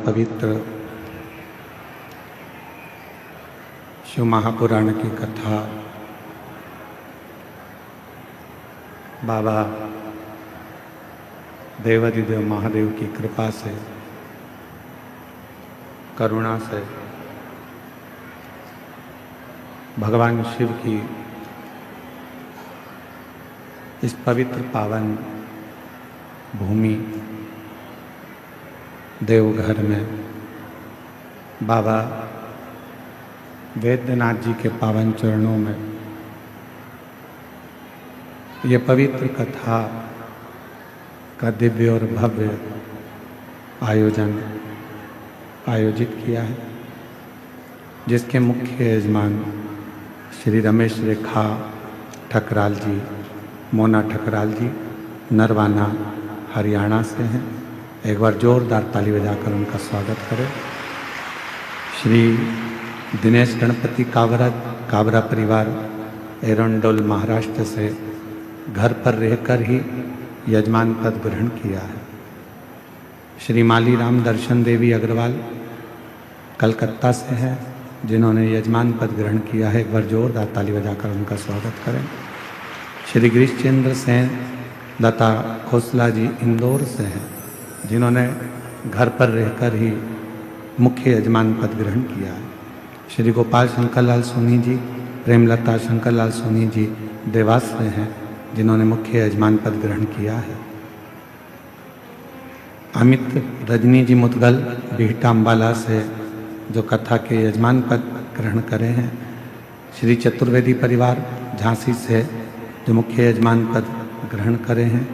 पवित्र शिव महापुराण की कथा बाबा देवाधिदेव महादेव की कृपा से, करुणा से, भगवान शिव की इस पवित्र पावन भूमि देवघर में बाबा वैद्यनाथ जी के पावन चरणों में ये पवित्र कथा का दिव्य और भव्य आयोजित किया है, जिसके मुख्य यजमान श्री रमेश रेखा ठकराल जी, मोना ठकराल जी, नरवाना हरियाणा से हैं। एक बार जोरदार ताली बजाकर उनका स्वागत करें। श्री दिनेश गणपति काबरा परिवार एरंडोल महाराष्ट्र से घर पर रहकर ही यजमान पद ग्रहण किया है। श्री माली राम दर्शन देवी अग्रवाल कलकत्ता से हैं, जिन्होंने यजमान पद ग्रहण किया है। एक बार जोरदार ताली बजाकर उनका स्वागत करें। श्री गिरीशचंद्र सेन लता खोसला जी इंदौर से हैं, जिन्होंने घर पर रहकर ही मुख्य यजमान पद ग्रहण किया है। श्री गोपाल शंकरलाल सोनी जी, प्रेमलता शंकरलाल सोनी जी देवास से हैं, जिन्होंने मुख्य यजमान पद ग्रहण किया है। अमित रजनी जी मुदगल बिहटा अम्बाला से जो कथा के यजमान पद ग्रहण करे हैं। श्री चतुर्वेदी परिवार झांसी से जो मुख्य यजमान पद ग्रहण करे हैं।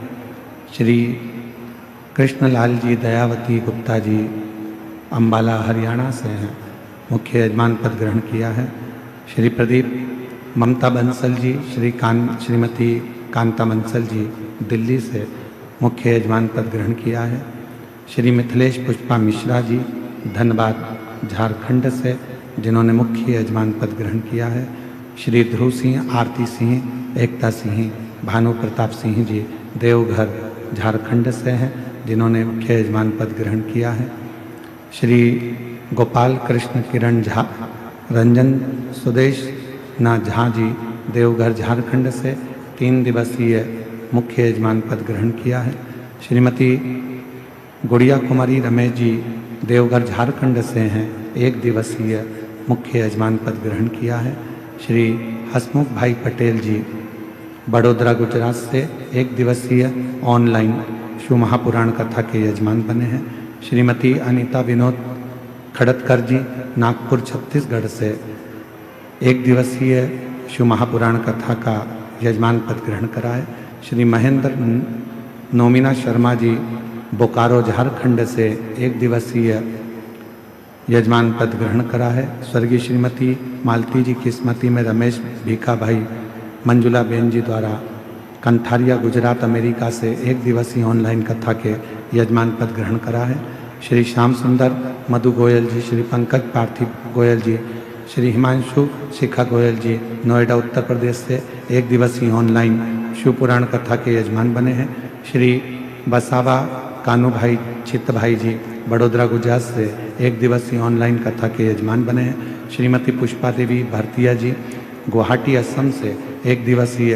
श्री कृष्णलाल जी दयावती गुप्ता जी अम्बाला हरियाणा से हैं, मुख्य यजमान पद ग्रहण किया है। श्री प्रदीप ममता बंसल जी, श्रीमती कांता बंसल जी दिल्ली से मुख्य यजमान पद ग्रहण किया है। श्री मिथिलेश पुष्पा मिश्रा जी धनबाद झारखंड से, जिन्होंने मुख्य यजमान पद ग्रहण किया है। श्री ध्रुव सिंह, आरती सिंह, एकता सिंह, भानु प्रताप सिंह जी देवघर झारखंड से हैं, जिन्होंने मुख्य यजमान पद ग्रहण किया है। श्री गोपाल कृष्ण किरण झा, रंजन सुदेश ना झा जी देवघर झारखंड से 3 दिवसीय मुख्य यजमान पद ग्रहण किया है। श्रीमती गुड़िया कुमारी रमेश जी देवघर झारखंड से हैं, 1 दिवसीय मुख्य यजमान पद ग्रहण किया है। श्री हसमुख भाई पटेल जी बड़ोदरा गुजरात से 1 दिवसीय ऑनलाइन शिव महापुराण कथा के यजमान बने हैं। श्रीमती अनीता विनोद खड़तकर जी नागपुर छत्तीसगढ़ से 1 दिवसीय शिव महापुराण कथा का यजमान पद ग्रहण करा है। श्री महेंद्र नोमिना शर्मा जी बोकारो झारखंड से 1 दिवसीय यजमान पद ग्रहण करा है। स्वर्गीय श्रीमती मालती जी की स्मृति में रमेश भीखा भाई मंजुला बेन जी द्वारा कंठारिया गुजरात अमेरिका से 1 दिवसीय ऑनलाइन कथा के यजमान पद ग्रहण करा है। श्री श्याम सुंदर मधु गोयल जी, श्री पंकज पार्थिव गोयल जी, श्री हिमांशु शिखा गोयल जी नोएडा उत्तर प्रदेश से 1 दिवसीय ऑनलाइन शिव पुराण कथा के यजमान बने हैं। श्री बसावा कानू भाई चित्त भाई जी बड़ोदरा गुजरात से 1 दिवसीय ऑनलाइन कथा के यजमान बने हैं। श्रीमती पुष्पा देवी भारतीय जी गुवाहाटी असम से 1 दिवसीय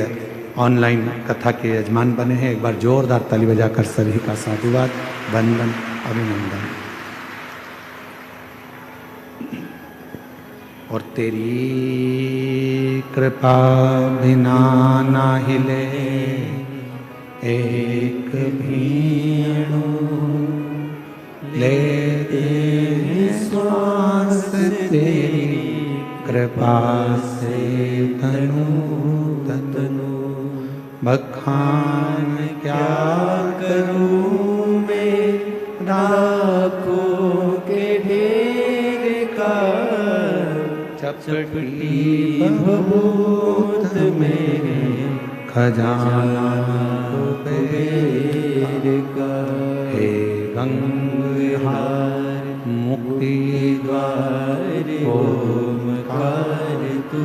ऑनलाइन कथा के यजमान बने हैं। एक बार जोरदार ताली बजाकर सभी का साधुवाद, वंदन, अभिनंदन। और तेरी कृपा बिना ना हिले एक भीणु, ले दे श्वास तेरी कृपा से तनु तनु, बखान क्या करूं मैं राखों के ढेर का, चपटी भभूत में खजाना कुबेर का। हे गंगहार मुक्ति द्वार ओमकार तू,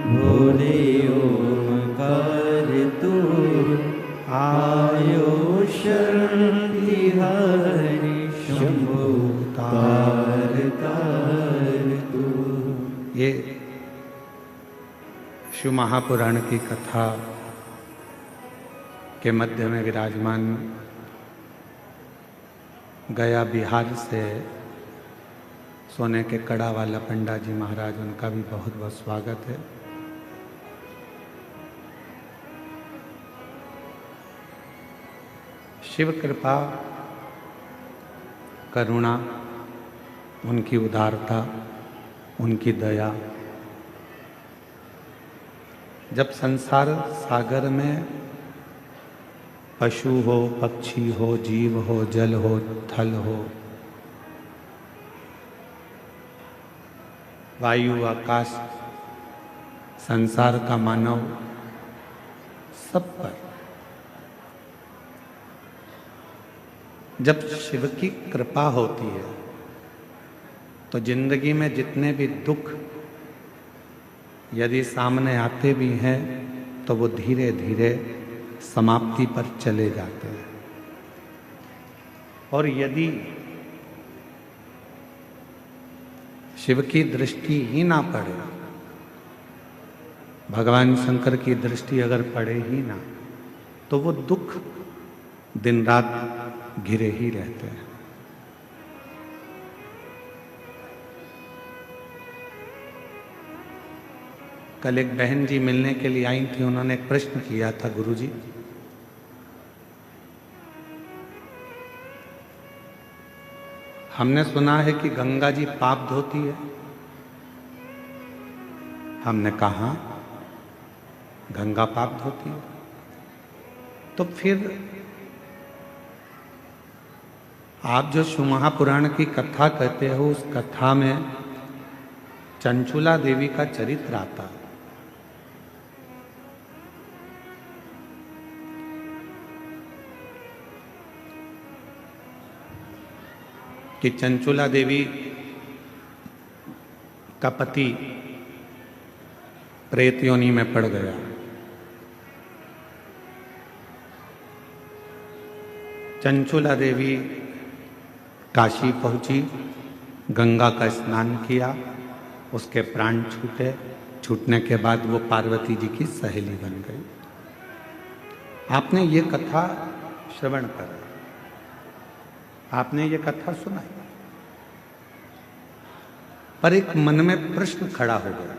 भोले ओमकार तू, आयो शरण तिहारी शंभो तार तू। ये शिव महापुराण की कथा के मध्य में विराजमान गया बिहार से सोने के कड़ा वाला पंडा जी महाराज, उनका भी बहुत बहुत स्वागत है। शिव कृपा, करुणा, उनकी उदारता, उनकी दया, जब संसार सागर में पशु हो, पक्षी हो, जीव हो, जल हो, थल हो, वायु, आकाश, संसार का मानव, सब पर जब शिव की कृपा होती है तो जिंदगी में जितने भी दुख यदि सामने आते भी हैं तो वो धीरे धीरे समाप्ति पर चले जाते हैं। और यदि शिव की दृष्टि ही ना पड़े, भगवान शंकर की दृष्टि अगर पड़े ही ना, तो वो दुख दिन रात घिरे ही रहते हैं। कल एक बहन जी मिलने के लिए आई थी, उन्होंने एक प्रश्न किया था, गुरुजी हमने सुना है कि गंगा जी पाप धोती है। हमने कहा गंगा पाप धोती है, तो फिर आप जो शिव महापुराण की कथा कहते हो, उस कथा में चंचुला देवी का चरित्र आता है। कि चंचुला देवी का पति प्रेत योनि में पड़ गया। चंचुला देवी काशी पहुंची, गंगा का स्नान किया, उसके प्राण छूटे। छूटने के बाद वो पार्वती जी की सहेली बन गई। आपने ये कथा श्रवण करा, आपने ये कथा सुनाई, पर एक मन में प्रश्न खड़ा हो गया।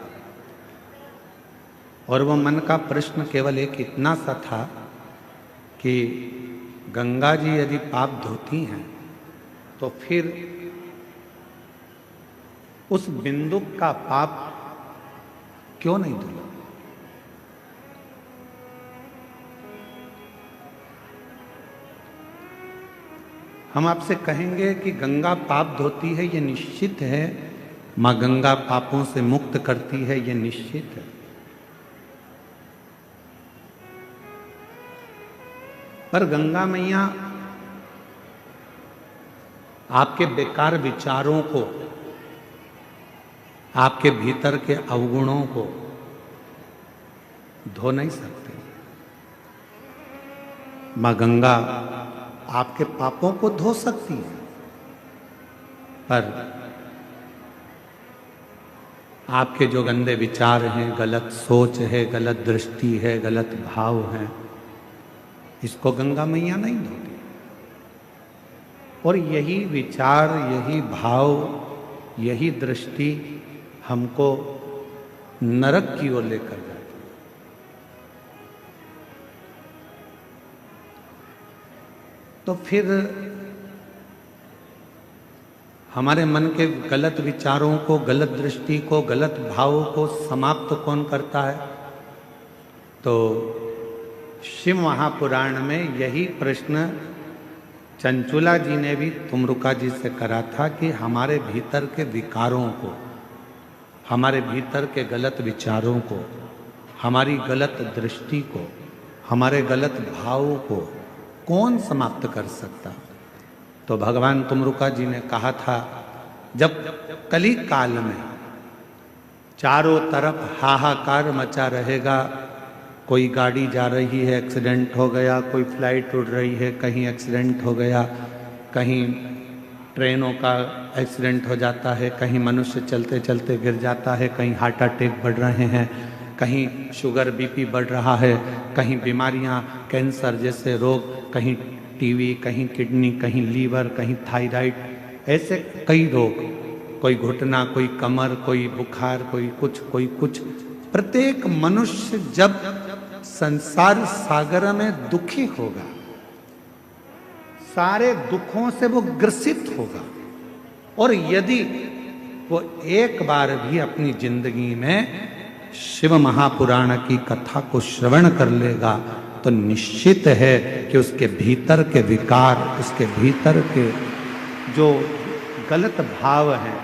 और वो मन का प्रश्न केवल एक इतना सा था कि गंगा जी यदि पाप धोती हैं तो फिर उस बिंदु का पाप क्यों नहीं धुला? हम आपसे कहेंगे कि गंगा पाप धोती है, ये निश्चित है। मां गंगा पापों से मुक्त करती है, ये निश्चित है। पर गंगा मैया आपके बेकार विचारों को, आपके भीतर के अवगुणों को धो नहीं सकती। मां गंगा आपके पापों को धो सकती है, पर आपके जो गंदे विचार हैं, गलत सोच है, गलत दृष्टि है, गलत भाव है, इसको गंगा मैया नहीं धोती। और यही विचार, यही भाव, यही दृष्टि हमको नरक की ओर लेकर जाती है। तो फिर हमारे मन के गलत विचारों को, गलत दृष्टि को, गलत भावों को समाप्त कौन करता है? तो शिव महापुराण में यही प्रश्न चंचुला जी ने भी तुमरुका जी से करा था कि हमारे भीतर के विकारों को, हमारे भीतर के गलत विचारों को, हमारी गलत दृष्टि को, हमारे गलत भावों को कौन समाप्त कर सकता? तो भगवान तुमरुका जी ने कहा था, जब कली काल में चारों तरफ हाहाकार मचा रहेगा, कोई गाड़ी जा रही है, एक्सीडेंट हो गया, कोई फ्लाइट उड़ रही है, कहीं एक्सीडेंट हो गया, कहीं ट्रेनों का एक्सीडेंट हो जाता है, कहीं मनुष्य चलते चलते गिर जाता है, कहीं हार्ट अटैक बढ़ रहे हैं, कहीं शुगर बीपी बढ़ रहा है, कहीं बीमारियां कैंसर जैसे रोग, कहीं टीवी, कहीं किडनी, कहीं लीवर, कहीं थायराइड, ऐसे कई रोग, कोई घुटना, कोई कमर, कोई बुखार, कोई कुछ। प्रत्येक मनुष्य जब संसार सागर में दुखी होगा, सारे दुखों से वो ग्रसित होगा, और यदि वो एक बार भी अपनी जिंदगी में शिव महापुराण की कथा को श्रवण कर लेगा तो निश्चित है कि उसके भीतर के विकार, उसके भीतर के जो गलत भाव है,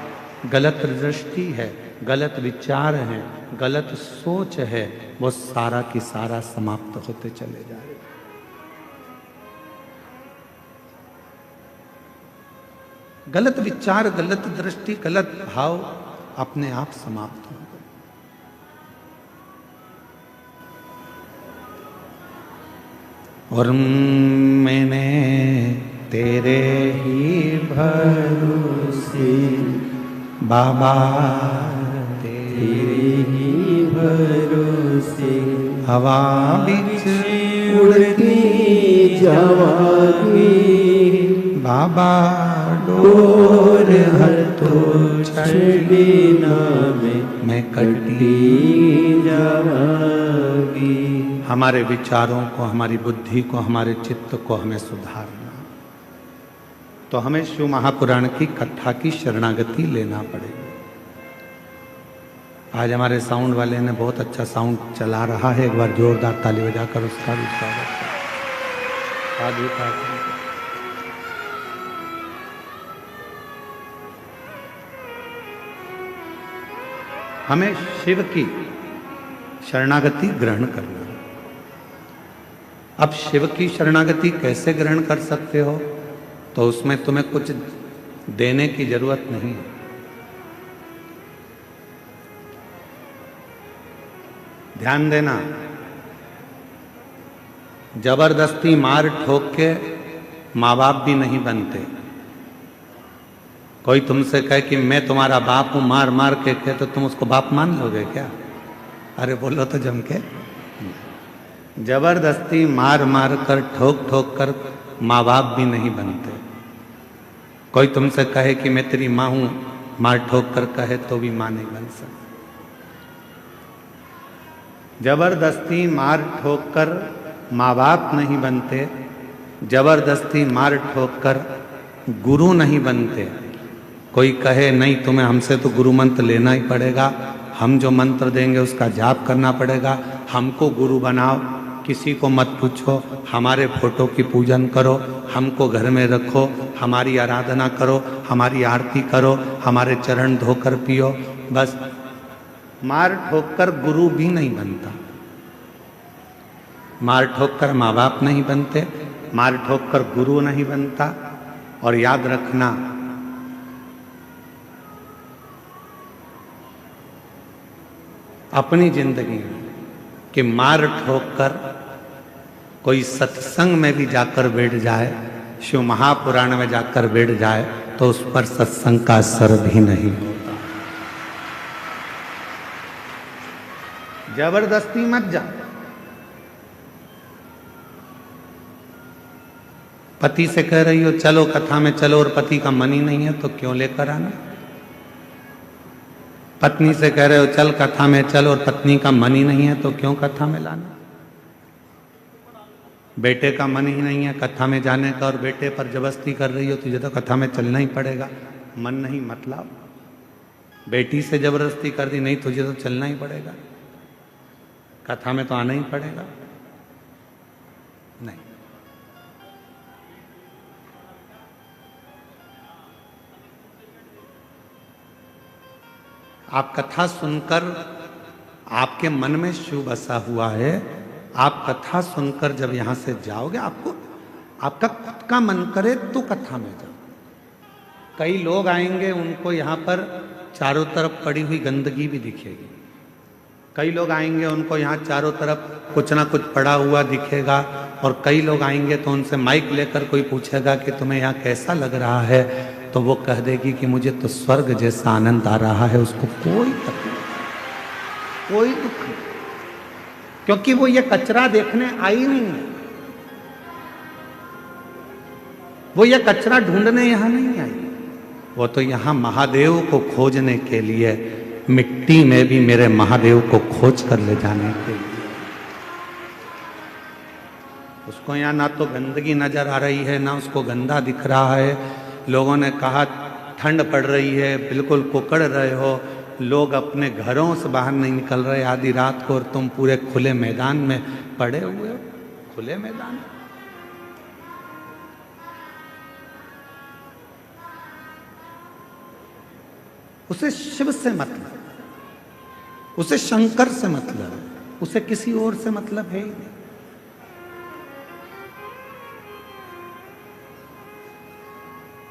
गलत दृष्टि है, गलत विचार है, गलत सोच है, वो सारा की सारा समाप्त होते चले जाए। गलत विचार, गलत दृष्टि, गलत भाव अपने आप समाप्त हो गए। और मैंने तेरे ही भरोसे बाबा, तेरे ही भरोसे हवा बिच उड़ती जावागी, बाबा डोर हर तो छड़ी ना मैं कटी जावागी। हमारे विचारों को, हमारी बुद्धि को, हमारे चित्त को हमें सुधारना, तो हमें शिव महापुराण की कथा की शरणागति लेना पड़ेगी। आज हमारे साउंड वाले ने बहुत अच्छा साउंड चला रहा है, एक बार जोरदार ताली बजाकर उसका भी स्वागत करें। हमें शिव की शरणागति ग्रहण करना। अब शिव की शरणागति कैसे ग्रहण कर सकते हो, तो उसमें तुम्हें कुछ देने की जरूरत नहीं है। ध्यान देना, जबरदस्ती मार ठोक के माँ बाप भी नहीं बनते। कोई तुमसे कहे कि मैं तुम्हारा बाप हूं मार मार के, तो तुम उसको बाप मान लोगे क्या? अरे बोलो तो जम के। जबरदस्ती मार मार कर, ठोक ठोक कर माँ बाप भी नहीं बनते। कोई तुमसे कहे कि मैं तेरी माँ हूं, मार ठोक कर कहे तो भी माँ नहीं बन सकती। जबरदस्ती मार ठोक कर माँ बाप नहीं बनते, जबरदस्ती मार ठोक कर गुरु नहीं बनते। कोई कहे नहीं तुम्हें हमसे तो गुरु मंत्र लेना ही पड़ेगा, हम जो मंत्र देंगे उसका जाप करना पड़ेगा, हमको गुरु बनाओ, किसी को मत पूछो, हमारे फोटो की पूजन करो, हमको घर में रखो, हमारी आराधना करो, हमारी आरती करो, हमारे चरण धोकर पियो। बस मार ठोक कर गुरु भी नहीं बनता, मार ठोक कर माँ बाप नहीं बनते, मार ठोक कर गुरु नहीं बनता। और याद रखना, अपनी जिंदगी में कि मार ठोक कर कोई सत्संग में भी जाकर बैठ जाए, शिव महापुराण में जाकर बैठ जाए, तो उस पर सत्संग का असर भी नहीं होता। जबरदस्ती मत जा। पति से कह रही हो चलो कथा में चलो, और पति का मन ही नहीं है तो क्यों लेकर आना? पत्नी से कह रहे हो चल कथा में चल, और पत्नी का मन ही नहीं है तो क्यों कथा में लाना? बेटे का मन ही नहीं है कथा में जाने का, और बेटे पर जबरदस्ती कर रही हो, तुझे तो कथा में चलना ही पड़ेगा। मन नहीं मतलब बेटी से जबरदस्ती कर दी, नहीं तुझे तो चलना ही पड़ेगा, कथा में तो आना ही पड़ेगा। नहीं, आप कथा सुनकर, आपके मन में शिव बसा हुआ है, आप कथा सुनकर जब यहां से जाओगे, आपको आपका खुद का मन करे तो कथा में जाओ। कई लोग आएंगे, उनको यहाँ पर चारों तरफ पड़ी हुई गंदगी भी दिखेगी। कई लोग आएंगे, उनको यहाँ चारों तरफ कुछ ना कुछ पड़ा हुआ दिखेगा। और कई लोग आएंगे तो उनसे माइक लेकर कोई पूछेगा कि तुम्हें यहाँ कैसा लग रहा है, तो वो कह देगी कि मुझे तो स्वर्ग जैसा आनंद आ रहा है, उसको कोई तकलीफ, कोई दुख नहीं, क्योंकि वो ये कचरा देखने आई नहीं है, वो ये कचरा ढूंढने यहां नहीं आई, वो तो यहां महादेव को खोजने के लिए, मिट्टी में भी मेरे महादेव को खोज कर ले जाने के लिए। उसको यहाँ ना तो गंदगी नजर आ रही है, ना उसको गंदा दिख रहा है। लोगों ने कहा ठंड पड़ रही है, बिल्कुल कुकड़ रहे हो, लोग अपने घरों से बाहर नहीं निकल रहे आधी रात को, और तुम पूरे खुले मैदान में पड़े हुए हो, खुले मैदान। उसे शिव से मतलब, उसे शंकर से मतलब, उसे किसी और से मतलब है ही नहीं।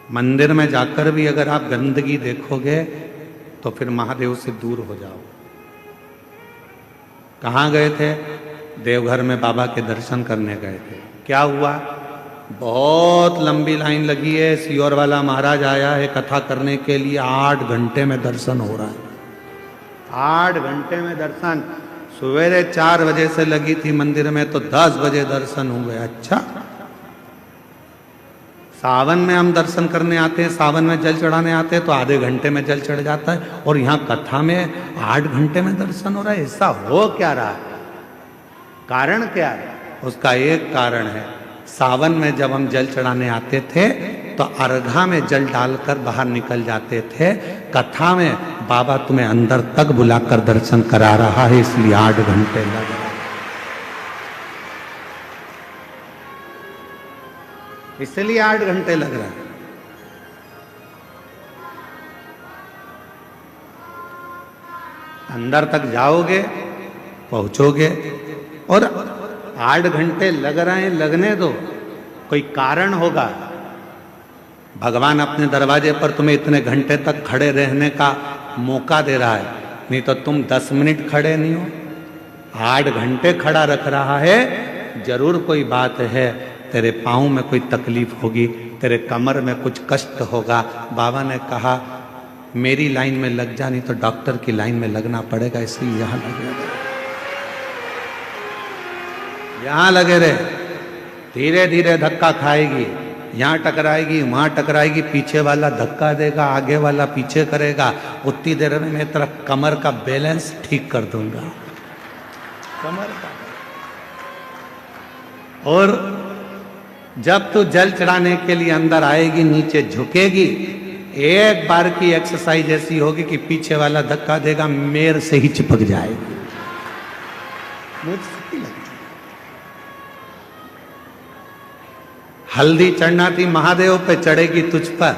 मंदिर में जाकर भी अगर आप गंदगी देखोगे तो फिर महादेव से दूर हो जाओ। कहाँ गए थे? देवघर में बाबा के दर्शन करने गए थे। क्या हुआ? बहुत लंबी लाइन लगी है, सियोर वाला महाराज आया है कथा करने के लिए, 8 घंटे में दर्शन हो रहा है, 8 घंटे में दर्शन। सवेरे 4 बजे से लगी थी मंदिर में तो 10 बजे दर्शन हो गए। अच्छा, सावन में हम दर्शन करने आते हैं, सावन में जल चढ़ाने आते हैं तो आधे घंटे में जल चढ़ जाता है, और यहाँ कथा में 8 घंटे में दर्शन हो रहा है। ऐसा हो क्या रहा है? कारण क्या है? उसका एक कारण है, सावन में जब हम जल चढ़ाने आते थे तो अर्घा में जल डालकर बाहर निकल जाते थे। कथा में बाबा तुम्हें अंदर तक बुलाकर दर्शन करा रहा है, इसलिए 8 घंटे लग रहे, इसलिए 8 घंटे लग रहा है। अंदर तक जाओगे, पहुंचोगे, और 8 घंटे लग रहे हैं, लगने दो, कोई कारण होगा। भगवान अपने दरवाजे पर तुम्हें इतने घंटे तक खड़े रहने का मौका दे रहा है, नहीं तो तुम 10 मिनट खड़े नहीं हो। 8 घंटे खड़ा रख रहा है, जरूर कोई बात है। तेरे पाँव में कोई तकलीफ होगी, तेरे कमर में कुछ कष्ट होगा। बाबा ने कहा मेरी लाइन में लग जा, नहीं तो डॉक्टर की लाइन में लगना पड़ेगा, इसलिए यहां लगे रहे, यहां लगे रहे। धीरे धीरे धक्का खाएगी, यहां टकराएगी, वहां टकराएगी, पीछे वाला धक्का देगा, आगे वाला पीछे करेगा। उतनी देर में मैं तेरा कमर का बैलेंस ठीक कर दूंगा, कमर का। और जब तू जल चढ़ाने के लिए अंदर आएगी, नीचे झुकेगी, एक बार की एक्सरसाइज ऐसी होगी कि पीछे वाला धक्का देगा, मेर से ही चिपक जाएगी। मुझसे लगती, हल्दी चढ़ना थी महादेव पे, चढ़ेगी तुझ पर।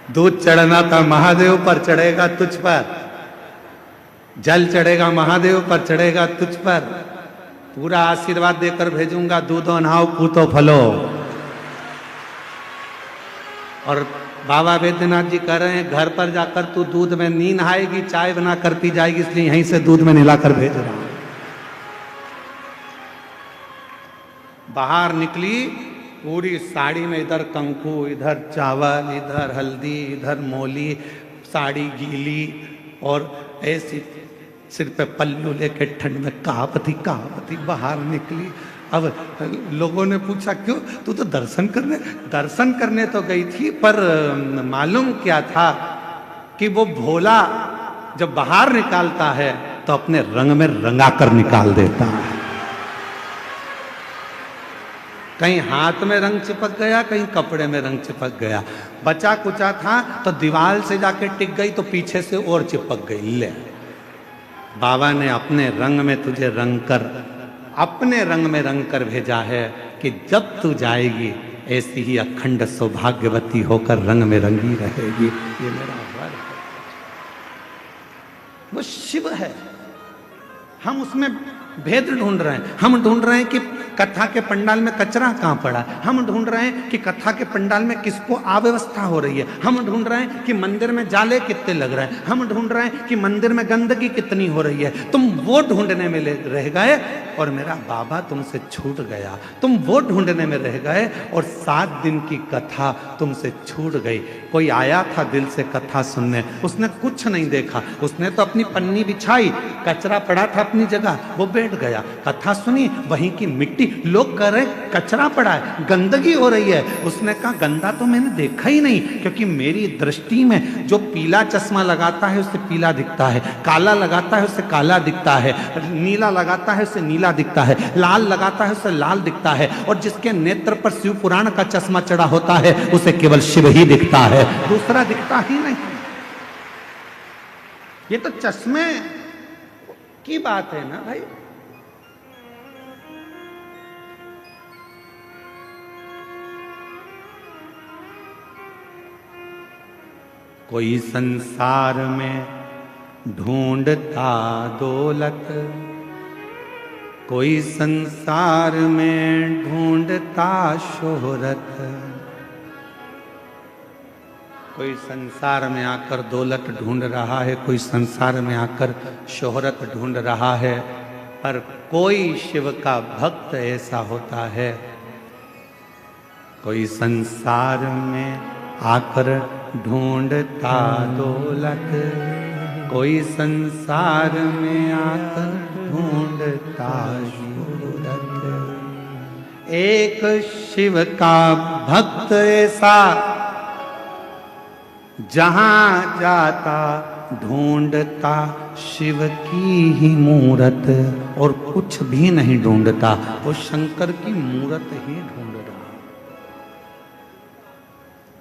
दूध चढ़ना था महादेव पर, चढ़ेगा तुझ पर। जल चढ़ेगा महादेव पर, चढ़ेगा तुझ पर। पूरा आशीर्वाद देकर भेजूंगा, दूधो नहाओ पूतो फलो। और बाबा वैद्यनाथ जी कह रहे हैं घर पर जाकर तू दूध में नहीं नहाएगी, चाय बना कर पी जाएगी, इसलिए यहीं से दूध में नहलाकर भेज रहा हूं। बाहर निकली पूरी साड़ी में, इधर कंकु, इधर चावल, इधर हल्दी, इधर मोली, साड़ी गीली, और ऐसी सिर पे पल्लू लेके ठंड में कहापति बाहर निकली। अब लोगों ने पूछा क्यों? तू तो दर्शन करने तो गई थी, पर मालूम क्या था कि वो भोला जब बाहर निकालता है तो अपने रंग में रंगा कर निकाल देता है। कहीं हाथ में रंग चिपक गया, कहीं कपड़े में रंग चिपक गया। बचा कुचा था तो दीवार से जाके टिक गई, तो पीछे से और चिपक गई। ले, बाबा ने अपने रंग में तुझे रंग कर, अपने रंग में रंग कर भेजा है कि जब तू जाएगी ऐसी ही अखंड सौभाग्यवती होकर रंग में रंगी रहेगी। ये मेरा वर है, वो शिव है। हम उसमें भेद ढूंढ रहे हैं। हम ढूंढ रहे हैं कि कथा के पंडाल में कचरा कहाँ पड़ा है। हम ढूंढ रहे हैं कि कथा के पंडाल में किसको अव्यवस्था हो रही है। हम ढूंढ रहे हैं कि मंदिर में जाले कितने लग रहे हैं। हम ढूंढ रहे हैं कि मंदिर में गंदगी कितनी हो रही है। तुम वो ढूंढने में रह गए और मेरा बाबा तुमसे छूट गया। तुम वो ढूंढने में रह गए और 7 दिन की कथा तुमसे छूट गई। कोई आया था दिल से कथा सुनने, उसने कुछ नहीं देखा, उसने तो अपनी पन्नी बिछाई, कचरा पड़ा था अपनी जगह, वो बैठ गया। कथा सुनी, वहीं की मिट्टी, लोग कह रहे कचरा पड़ा है, गंदगी हो रही है। उसने कहा गंदा तो मैंने देखा ही नहीं, क्योंकि मेरी दृष्टि में जो पीला चश्मा लगाता है उससे पीला दिखता है, काला लगाता है उससे काला दिखता है, नीला लगाता है उससे नीला दिखता है, लाल लगाता है उससे लाल दिखता है, और जिसके नेत्र पर शिव पुराण का चश्मा चढ़ा होता है उसे केवल शिव ही दिखता है, दूसरा दिखता ही नहीं। ये तो चश्मे की बात है ना भाई। कोई संसार में ढूंढता दौलत, कोई संसार में ढूंढता शोहरत, कोई संसार में आकर दौलत ढूंढ रहा है, कोई संसार में आकर शोहरत ढूंढ रहा है, पर कोई शिव का भक्त ऐसा होता है, कोई संसार में आकर ढूंढता दौलत, कोई संसार में आकर ढूंढता शोहरत। एक शिव का भक्त ऐसा जहां जाता ढूंढता शिव की ही मूरत, और कुछ भी नहीं ढूंढता, वो शंकर की मूरत ही ढूंढ रहा।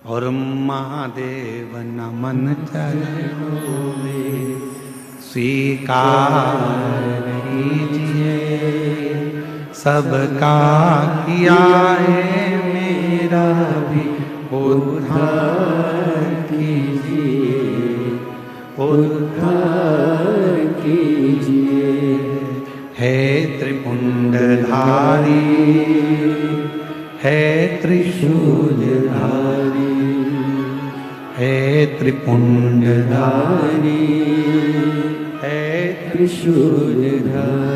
और महादेव नमन चरणों में स्वीकार कीजिए, सबका किया है मेरा भी उद्धार कीजिए, उद्धार कीजिए। है त्रिपुंडधारी, है त्रिशूलधारी, है त्रिपुंडधारी, है त्रिशूलधारी।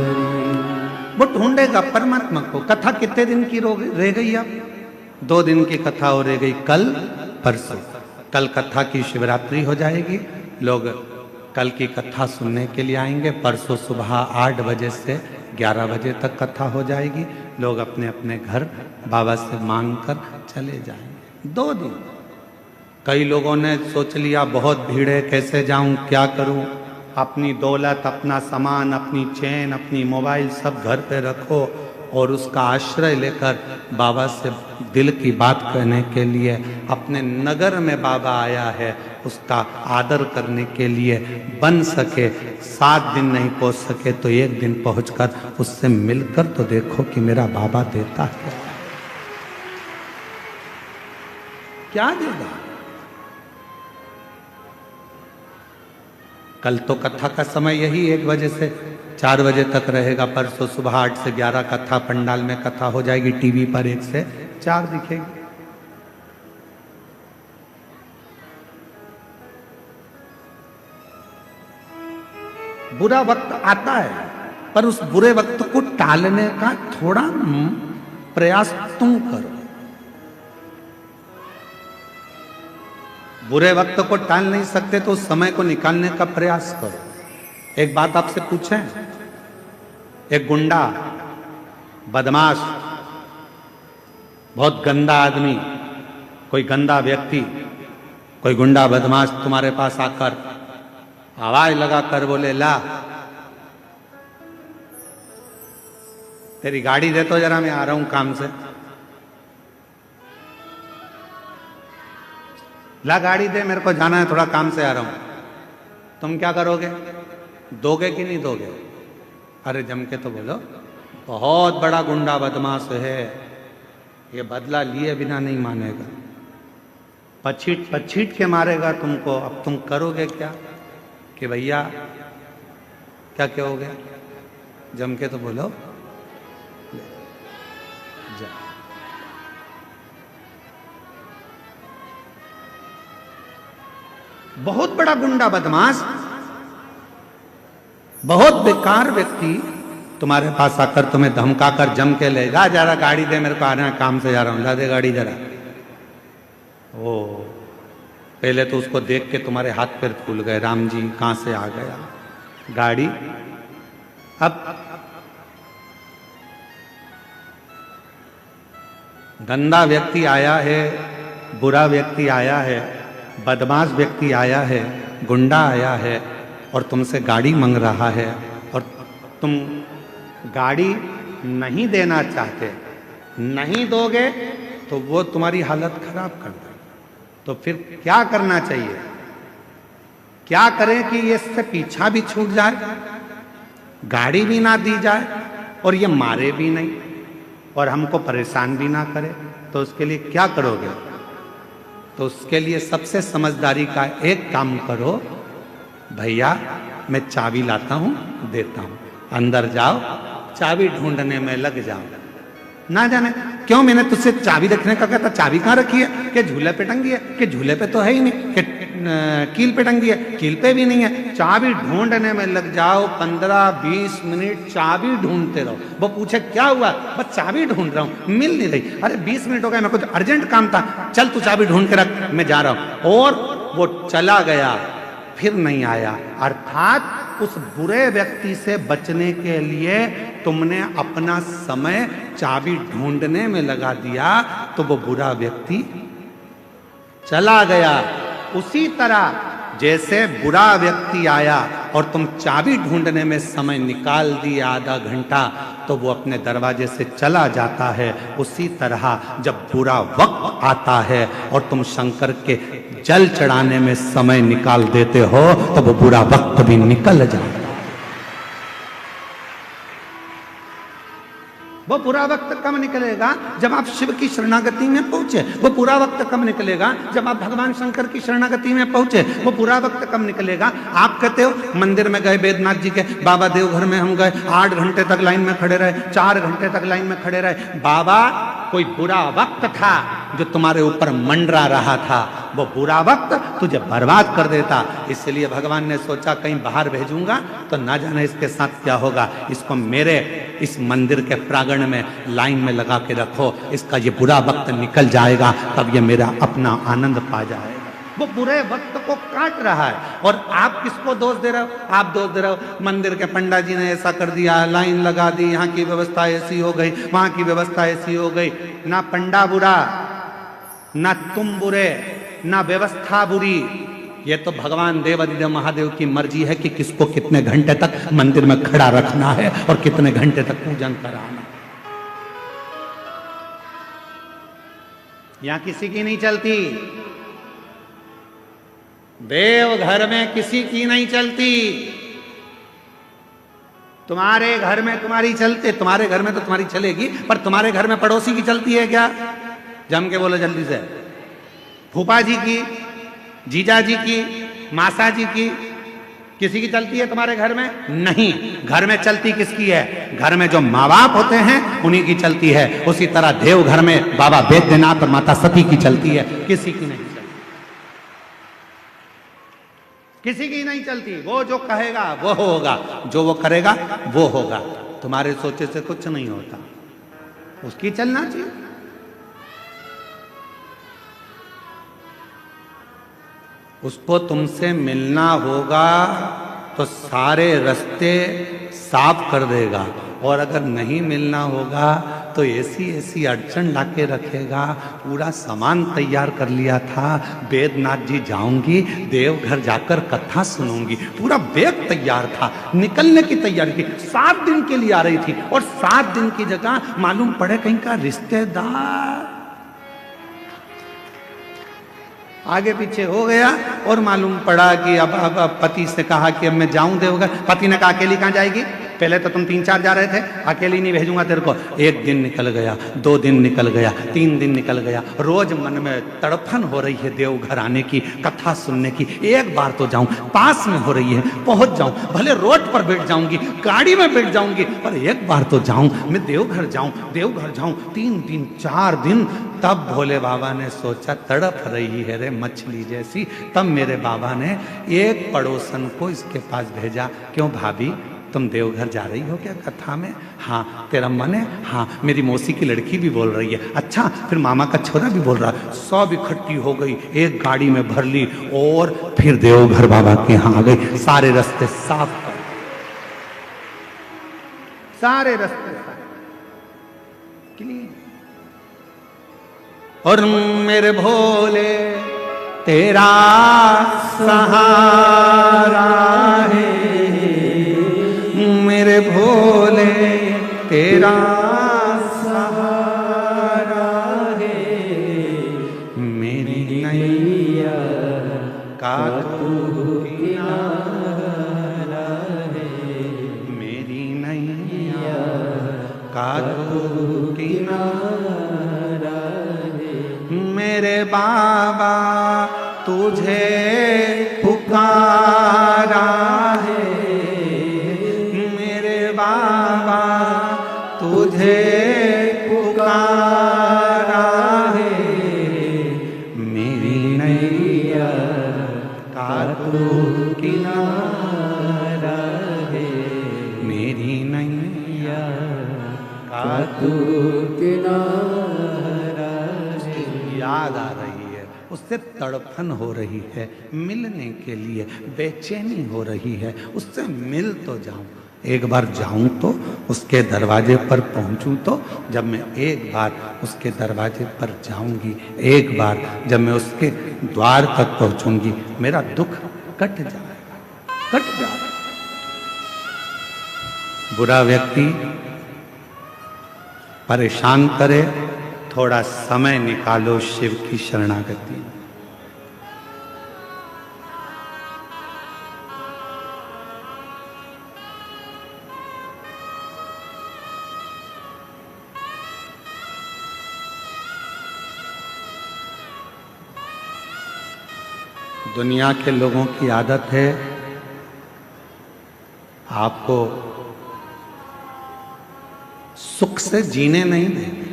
वो ढूंढेगा परमात्मा को। कथा कितने दिन की रह गई? अब 2 दिन की कथा हो रह गई, कल परसों। कल कथा की शिवरात्रि हो जाएगी, लोग कल की कथा सुनने के लिए आएंगे। परसों सुबह 8 बजे से 11 बजे तक कथा हो जाएगी। लोग अपने अपने घर बाबा से मांग कर चले जाएंगे। 2 दिन। कई लोगों ने सोच लिया बहुत भीड़ है, कैसे जाऊं, क्या करूं। अपनी दौलत, अपना सामान, अपनी चेन, अपनी मोबाइल सब घर पे रखो और उसका आश्रय लेकर बाबा से दिल की बात कहने के लिए अपने नगर में बाबा आया है, उसका आदर करने के लिए। बन सके 7 दिन नहीं पहुंच सके तो 1 दिन पहुंचकर उससे मिलकर तो देखो कि मेरा बाबा देता है क्या देगा। कल तो कथा का समय यही 1 बजे से 4 बजे तक रहेगा। परसों सुबह 8 से 11 कथा पंडाल में कथा हो जाएगी। टीवी पर 1 से 4 दिखेगी। बुरा वक्त आता है, पर उस बुरे वक्त को टालने का थोड़ा प्रयास तुम करो। बुरे वक्त को टाल नहीं सकते तो उस समय को निकालने का प्रयास करो। एक बात आपसे पूछें, एक गुंडा, बदमाश, बहुत गंदा आदमी, कोई गंदा व्यक्ति, कोई गुंडा बदमाश तुम्हारे पास आकर आवाज लगाकर बोले, ला तेरी गाड़ी दे तो जरा, मैं आ रहा हूं काम से। ला गाड़ी दे, मेरे को जाना है, थोड़ा काम से आ रहा हूं। तुम क्या करोगे? दोगे कि नहीं दोगे? अरे जम के तो बोलो, बहुत बड़ा गुंडा बदमाश है, ये बदला लिए बिना नहीं मानेगा, पछीट पछीट के मारेगा तुमको। अब तुम करोगे क्या कि भैया क्या कहोगे? जम के तो बोलो। बहुत बड़ा गुंडा बदमाश, बहुत बेकार व्यक्ति तुम्हारे पास आकर तुम्हें धमका कर जम के ले जा, जरा गाड़ी दे, मेरे को आना है, काम से जा रहा हूं, ला दे गाड़ी जरा। ओ पहले तो उसको देख के तुम्हारे हाथ पैर फूल गए, राम जी कहां से आ गया गाड़ी। अब गंदा व्यक्ति आया है, बुरा व्यक्ति आया है, बदमाश व्यक्ति आया है, गुंडा आया है और तुमसे गाड़ी मांग रहा है और तुम गाड़ी नहीं देना चाहते, नहीं दोगे तो वो तुम्हारी हालत खराब कर देगा। तो फिर क्या करना चाहिए? क्या करें कि ये इससे पीछा भी छूट जाए, गाड़ी भी ना दी जाए और ये मारे भी नहीं और हमको परेशान भी ना करे? तो उसके लिए क्या करोगे? तो उसके लिए सबसे समझदारी का एक काम करो, भैया मैं चाबी लाता हूं, देता हूं, अंदर जाओ, चाबी ढूंढने में लग जाओ। ना जाने क्यों मैंने तुझसे चाबी रखने का कहा था, चाबी कहां रखी है? कि झूले पे टंगी है, कि झूले पे तो है ही नहीं, कि कील पे टंगी है, कील पे भी नहीं है। चाबी ढूंढने में लग जाओ, 15-20 मिनट चाबी ढूंढते रहो। वो पूछे क्या हुआ? बस चाबी ढूंढ रहा हूं, मिल नहीं रही। अरे 20 मिनट हो गए, मेरे को अर्जेंट काम था, चल तू चाबी ढूंढ के रख, मैं जा रहा हूं। और वो चला गया, फिर नहीं आया। अर्थात उस बुरे व्यक्ति से बचने के लिए तुमने अपना समय चाबी ढूंढने में लगा दिया, तो वो बुरा व्यक्ति चला गया। उसी तरह जैसे बुरा व्यक्ति आया और तुम चाबी ढूंढने में समय निकाल दिया आधा घंटा, तो वो अपने दरवाजे से चला जाता है। उसी तरह जब बुरा वक्त आता है और तुम शंकर के जल चढ़ाने में समय निकाल देते हो, तो वो बुरा वक्त भी निकल जाता है। वो बुरा वक्त कब निकलेगा? जब आप शिव की शरणागति में पहुंचे। वो बुरा वक्त कब निकलेगा? जब आप भगवान शंकर की शरणागति में पहुंचे। वो बुरा वक्त कब निकलेगा? आप कहते हो मंदिर में गए, बैद्यनाथ जी के बाबा देवघर में हम गए, 8 घंटे तक लाइन में खड़े रहे, 4 घंटे तक लाइन में खड़े रहे। बाबा, कोई बुरा वक्त था जो तुम्हारे ऊपर मंडरा रहा था, वो बुरा वक्त तुझे बर्बाद कर देता। इसलिए भगवान ने सोचा कहीं बाहर भेजूंगा तो ना जाने इसके साथ क्या होगा, इसको मेरे इस मंदिर के प्रांगण में लाइन में लगा के रखो, इसका ये बुरा वक्त निकल जाएगा, तब ये मेरा अपना आनंद पा जाएगा। वो बुरे वक्त को काट रहा है। और आप किसको दोष दे रहे हो? आप दोष दे रहे हो मंदिर के पंडा जी ने ऐसा कर दिया, लाइन लगा दी, यहाँ की व्यवस्था ऐसी हो गई, वहां की व्यवस्था ऐसी हो गई। ना पंडा बुरा, ना तुम बुरे, ना व्यवस्था बुरी। ये तो भगवान देवाधिदेव महादेव की मर्जी है कि किसको कितने घंटे तक मंदिर में खड़ा रखना है और कितने घंटे तक पूजन कराना। यहां किसी की नहीं चलती, देव घर में किसी की नहीं चलती। तुम्हारे घर में तुम्हारी चलते, तुम्हारे घर में तो तुम्हारी चलेगी, पर तुम्हारे घर में पड़ोसी की चलती है क्या? जम के बोलो जल्दी से। फूफा जी की, जीजा जी की, मासा जी की, किसी की चलती है तुम्हारे घर में? नहीं। घर में चलती किसकी है? घर में जो माँ बाप होते हैं उन्हीं की चलती है। उसी तरह देव घर में बाबा बैद्यनाथ और माता सती की चलती है, किसी की नहीं चलती, किसी की नहीं चलती। वो जो कहेगा वो होगा, जो वो करेगा वो होगा। तुम्हारे सोचे से कुछ नहीं होता, उसकी चलना चाहिए। उसको तुमसे मिलना होगा तो सारे रास्ते साफ कर देगा, और अगर नहीं मिलना होगा तो ऐसी ऐसी अड़चन लाके रखेगा। पूरा सामान तैयार कर लिया था, बैद्यनाथ जी जाऊंगी, देवघर जाकर कथा सुनूंगी, पूरा बैग तैयार था, निकलने की तैयारी थी, 7 दिन के लिए आ रही थी, और 7 दिन की जगह मालूम पड़े कहीं का रिश्तेदार आगे पीछे हो गया, और मालूम पड़ा कि अब पति से कहा कि अब मैं जाऊं देवघर। पति ने कहा अकेली कहां जाएगी? पहले तो तुम 3-4 जा रहे थे, अकेली नहीं भेजूंगा तेरे को। 1 दिन निकल गया, 2 दिन निकल गया, 3 दिन निकल गया। रोज मन में तड़फन हो रही है देवघर आने की, कथा सुनने की। एक बार तो जाऊं, पास में हो रही है, पहुंच जाऊं, भले रोड पर बैठ जाऊंगी, गाड़ी में बैठ जाऊंगी, पर एक बार तो जाऊं, मैं देवघर जाऊं, देवघर जाऊं। 3 दिन 4 दिन तब भोले बाबा ने सोचा तड़प रही है रे मछली जैसी। तब मेरे बाबा ने एक पड़ोसन को इसके पास भेजा, क्यों भाभी तुम देवघर जा रही हो क्या कथा में? हाँ। तेरा मन है? हाँ। मेरी मौसी की लड़की भी बोल रही है। अच्छा, फिर मामा का छोरा भी बोल रहा है। सब इकट्ठी हो गई, एक गाड़ी में भर ली और फिर देवघर बाबा के यहाँ आ गई। सारे रास्ते साफ कर, सारे रास्ते क्लीन। और मेरे भोले तेरा सहारा है, मेरे भोले तेरा सहारा है, मेरी नैया का तू किनारा है, मेरी नैया का तू किनारा है। मेरे बाबा तुझे पुकारा है, बाबा तुझे पुकारा है, मेरी नैया का तू किनारा है, मेरी नैया का तू किनारा है। याद आ रही है, उससे तड़पन हो रही है, मिलने के लिए बेचैनी हो रही है। उससे मिल तो जाऊं, एक बार जाऊं तो, उसके दरवाजे पर पहुंचूं तो। जब मैं एक बार उसके दरवाजे पर जाऊंगी, एक बार जब मैं उसके द्वार तक पहुंचूंगी, मेरा दुख कट जाएगा, कट जाएगा। बुरा व्यक्ति परेशान करे, थोड़ा समय निकालो शिव की शरणागति। दुनिया के लोगों की आदत है आपको सुख से जीने नहीं देंगे।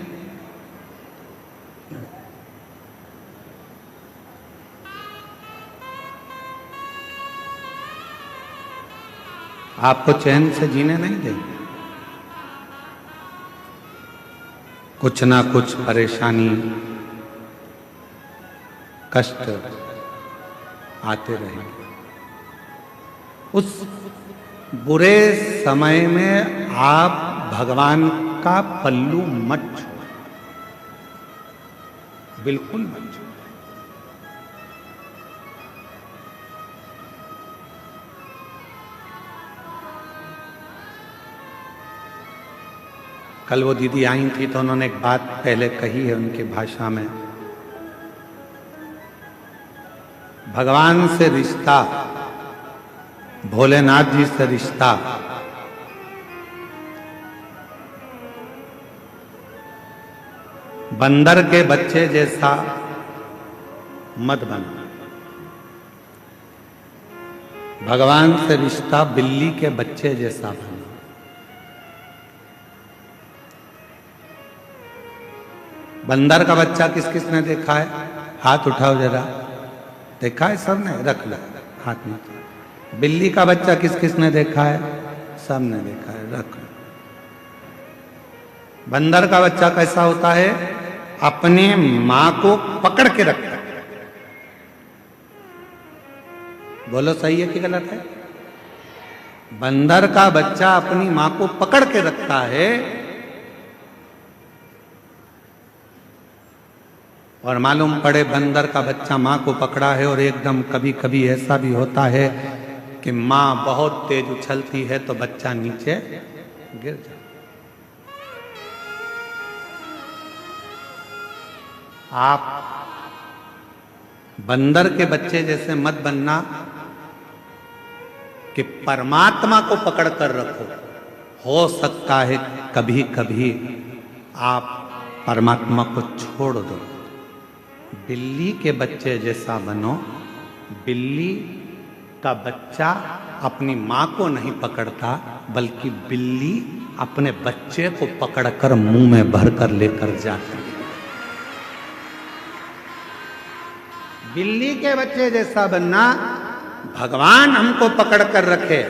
आपको चैन से जीने नहीं देंगे। कुछ ना कुछ परेशानी, कष्ट आते रहेंगे। उस बुरे समय में आप भगवान का पल्लू मत छोड़ो, बिल्कुल मत छोड़ो। कल वो दीदी आई थी तो उन्होंने एक बात पहले कही है उनकी भाषा में, भगवान से रिश्ता, भोलेनाथ जी से रिश्ता बंदर के बच्चे जैसा मत बना। भगवान से रिश्ता बिल्ली के बच्चे जैसा बना। बंदर का बच्चा किस किस ने देखा है? हाथ उठाओ जरा। देखा है सबने? रख लो हाथ में। बिल्ली का बच्चा किस किस ने देखा है? सबने देखा है, रख लो। बंदर का बच्चा कैसा होता है? अपने मां को पकड़ के रखता है। बोलो सही है कि गलत है? बंदर का बच्चा अपनी मां को पकड़ के रखता है। और मालूम पड़े बंदर का बच्चा मां को पकड़ा है और एकदम कभी कभी ऐसा भी होता है कि मां बहुत तेज उछलती है तो बच्चा नीचे गिर जाता। आप बंदर के बच्चे जैसे मत बनना कि परमात्मा को पकड़ कर रखो। हो सकता है कभी कभी आप परमात्मा को छोड़ दो। बिल्ली के बच्चे जैसा बनो। बिल्ली का बच्चा अपनी मां को नहीं पकड़ता, बल्कि बिल्ली अपने बच्चे को पकड़कर मुंह में भरकर लेकर जाती है। बिल्ली के बच्चे जैसा बनना, भगवान हमको पकड़ कर रखे,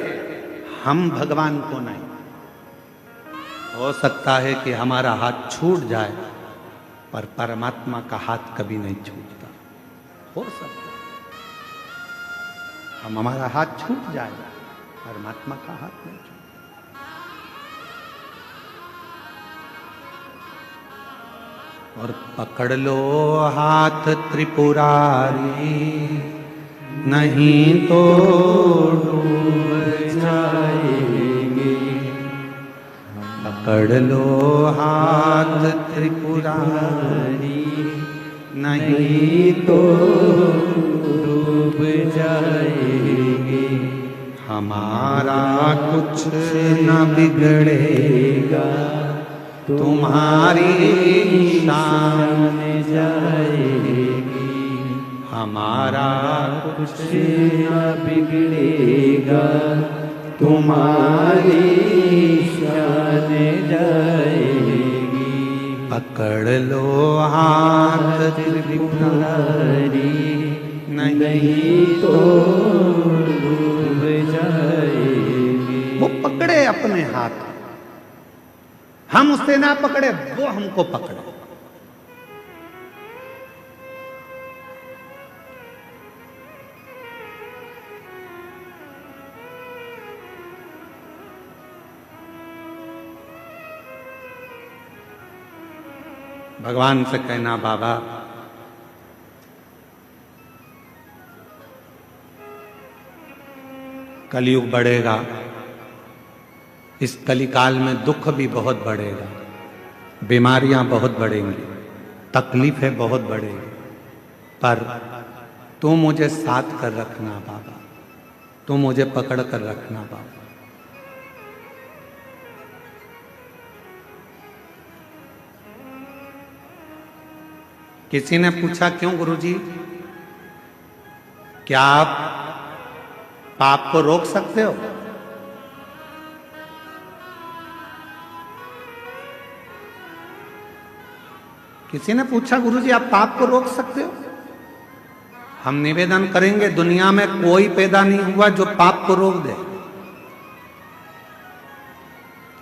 हम भगवान को नहीं। हो सकता है कि हमारा हाथ छूट जाए, पर परमात्मा का हाथ कभी नहीं छूटता। हो सकता है हमारा हाथ छूट जाए, परमात्मा का हाथ नहीं छूटता। और पकड़ लो हाथ त्रिपुरारी, नहीं तो डूब जाएंगे। पकड़ लो हाथ त्रिपुरारी, नहीं तो डूब जाएंगे। हमारा कुछ न बिगड़ेगा, तुम्हारी शान जाएगी। हमारा कुछ न बिगड़ेगा, तुम्हारी शान जाएगी। पकड़ लो हाथ त्रिपुरारी, नहीं तो डूब जाएगी। वो पकड़े अपने हाथ, हम उससे ना पकड़े, वो हमको पकड़े। भगवान से कहना, बाबा कलयुग बढ़ेगा, इस कलिकाल में दुख भी बहुत बढ़ेगा, बीमारियां बहुत बढ़ेंगी, तकलीफें बहुत बढ़ेंगी, पर तू मुझे साथ कर रखना बाबा, तू मुझे पकड़ कर रखना बाबा। किसी ने पूछा, क्यों गुरुजी, क्या आप पाप को रोक सकते हो? किसी ने पूछा, गुरुजी आप पाप को रोक सकते हो? हम निवेदन करेंगे, दुनिया में कोई पैदा नहीं हुआ जो पाप को रोक दे।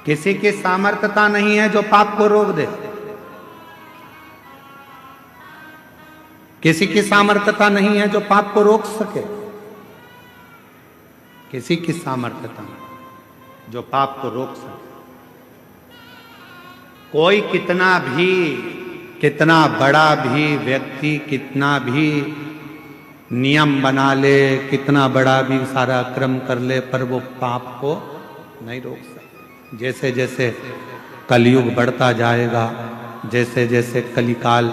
किसी की सामर्थ्यता नहीं है जो पाप को रोक दे। किसी की सामर्थ्यता नहीं है जो पाप को रोक सके। किसी की सामर्थ्यता नहीं जो पाप को रोक सके। कोई कितना बड़ा भी व्यक्ति कितना भी नियम बना ले, कितना बड़ा भी सारा क्रम कर ले, पर वो पाप को नहीं रोक सकता। जैसे जैसे कलयुग बढ़ता जाएगा, जैसे जैसे कलिकाल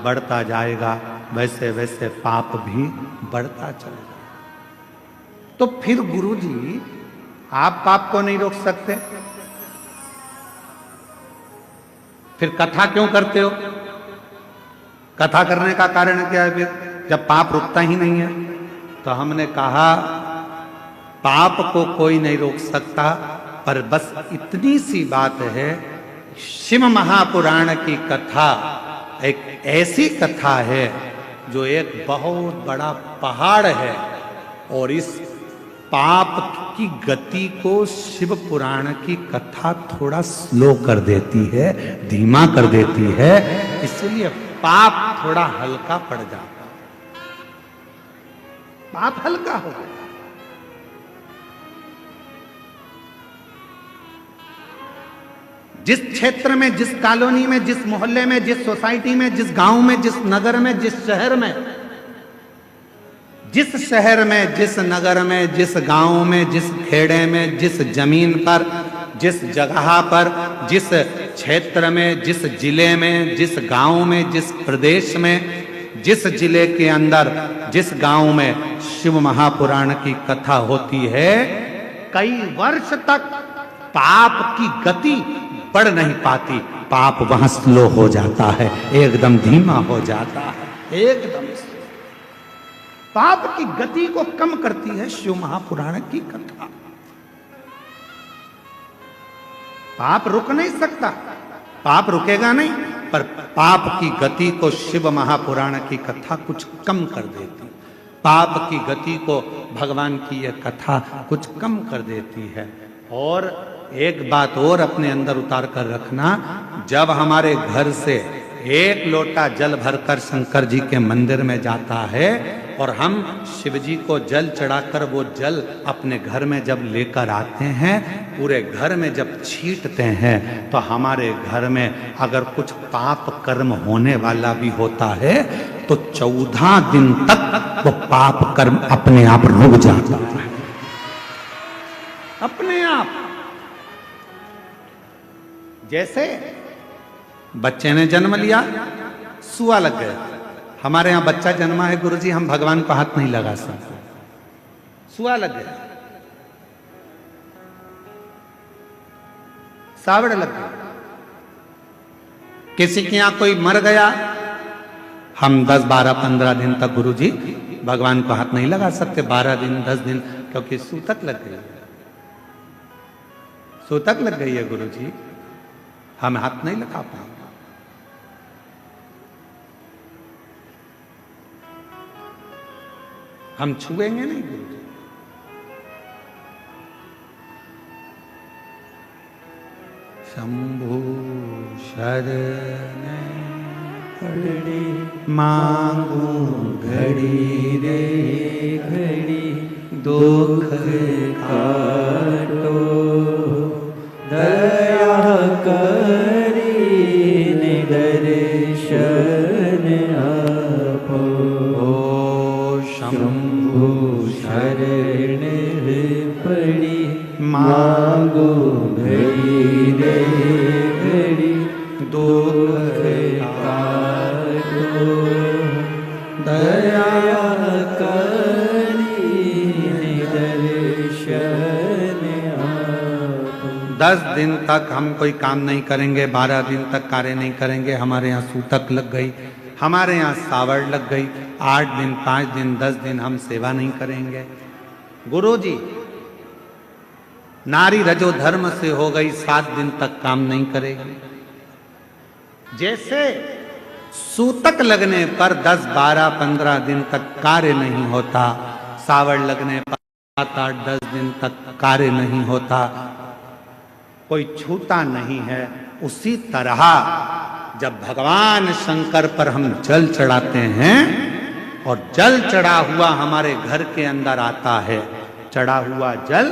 बढ़ता जाएगा, वैसे वैसे पाप भी बढ़ता चलेगा। तो फिर गुरुजी आप पाप को नहीं रोक सकते, फिर कथा क्यों करते हो? कथा करने का कारण क्या है फिर, जब पाप रुकता ही नहीं है? तो हमने कहा, पाप को कोई नहीं रोक सकता, पर बस इतनी सी बात है, शिव महापुराण की कथा एक ऐसी कथा है जो एक बहुत बड़ा पहाड़ है, और इस पाप की गति को शिव पुराण की कथा थोड़ा स्लो कर देती है, धीमा कर देती है, इसलिए पाप थोड़ा हल्का पड़ जाता है। पाप हल्का हो गया। जिस क्षेत्र में, जिस कॉलोनी में, जिस मोहल्ले में, जिस सोसाइटी में, जिस गांव में, जिस नगर में, जिस शहर में, जिस नगर में, जिस गांव में, जिस खेड़े में, जिस जमीन पर, जिस जगह पर, जिस क्षेत्र में, जिस जिले में, जिस गांव में, जिस प्रदेश में, जिस जिले के अंदर, जिस गांव में शिव महापुराण की कथा होती है, कई वर्ष तक पाप की गति बढ़ नहीं पाती, पाप वहां स्लो हो जाता है, एकदम धीमा हो जाता है, एकदम से पाप की गति को कम करती है शिव महापुराण की कथा। पाप रुक नहीं सकता, पाप रुकेगा नहीं। पर पाप की गति को शिव महापुराण की कथा कुछ कम कर देती। पाप की गति को भगवान की यह कथा कुछ कम कर देती है। और एक बात और अपने अंदर उतार कर रखना, जब हमारे घर से एक लोटा जल भरकर शंकर जी के मंदिर में जाता है और हम शिव जी को जल चढ़ाकर वो जल अपने घर में जब लेकर आते हैं, पूरे घर में जब छींटते हैं, तो हमारे घर में अगर कुछ पाप कर्म होने वाला भी होता है तो 14 दिन तक वो पाप कर्म अपने आप रुक जाता है, अपने आप। जैसे बच्चे ने जन्म लिया, सुआ लग गया। हमारे यहां बच्चा जन्मा है गुरुजी, हम भगवान को हाथ नहीं लगा सकते, सुआ लग गया, सावड़ लग गया। किसी के यहां कोई मर गया, हम 10, 12, 15 दिन तक गुरुजी भगवान को हाथ नहीं लगा सकते, 12 दिन 10 दिन, क्योंकि सूतक लग गई, सूतक लग गई है गुरुजी, हम हाथ नहीं लगा पाएंगे। हम छुएंगे नहीं गुरुजी। शंभु शरण घड़ी मांगू घड़ी रे घड़ी, दुख काटो दया करी दर्शन आपो। शंभु शरण पड़ी मांगो घड़ी रे घड़ी, दुख काटो दया करी दर्शन आपो। 10 दिन तक हम कोई काम नहीं करेंगे, 12 दिन तक कार्य नहीं करेंगे, हमारे यहाँ सूतक लग गई, हमारे यहाँ सावड़ लग गई, 8 दिन 5 दिन 10 दिन हम सेवा नहीं करेंगे। गुरुजी नारी रजो धर्म से हो गई, 7 दिन तक काम नहीं करेगी। जैसे सूतक लगने पर 10, 12, 15 दिन तक कार्य नहीं होता, सावड़ लगने पर 7, 8, 10 दिन तक कार्य नहीं होता, कोई छूता नहीं है, उसी तरह जब भगवान शंकर पर हम जल चढ़ाते हैं और जल चढ़ा हुआ हमारे घर के अंदर आता है, चढ़ा हुआ जल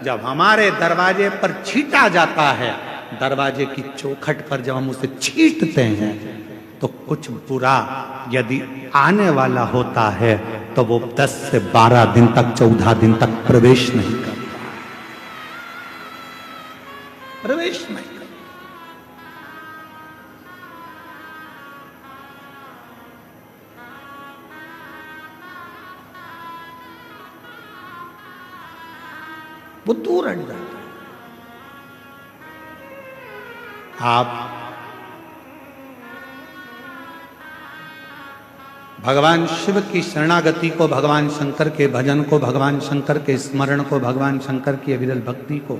जब हमारे दरवाजे पर छीटा जाता है, दरवाजे की चौखट पर जब हम उसे छींटते हैं, तो कुछ बुरा यदि आने वाला होता है तो वो 10 से 12 दिन तक 14 दिन तक प्रवेश नहीं करता, प्रवेश नहीं करता। वो दूर हट जाता है। आप भगवान शिव की शरणागति को, भगवान शंकर के भजन को, भगवान शंकर के स्मरण को, भगवान शंकर की अविरल भक्ति को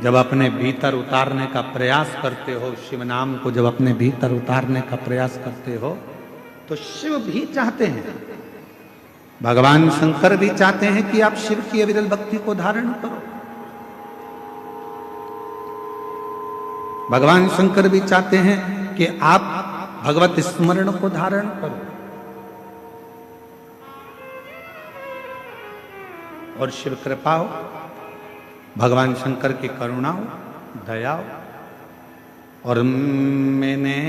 जब अपने भीतर उतारने का प्रयास करते हो, शिव नाम को जब अपने भीतर उतारने का प्रयास करते हो, तो शिव भी चाहते हैं, भगवान शंकर भी चाहते हैं कि आप शिव की अविरल भक्ति को धारण करो। भगवान शंकर भी चाहते हैं कि आप भगवत स्मरण को धारण करो। और शिव कृपा हो, भगवान शंकर की करुणा हो, दया हो, और मैंने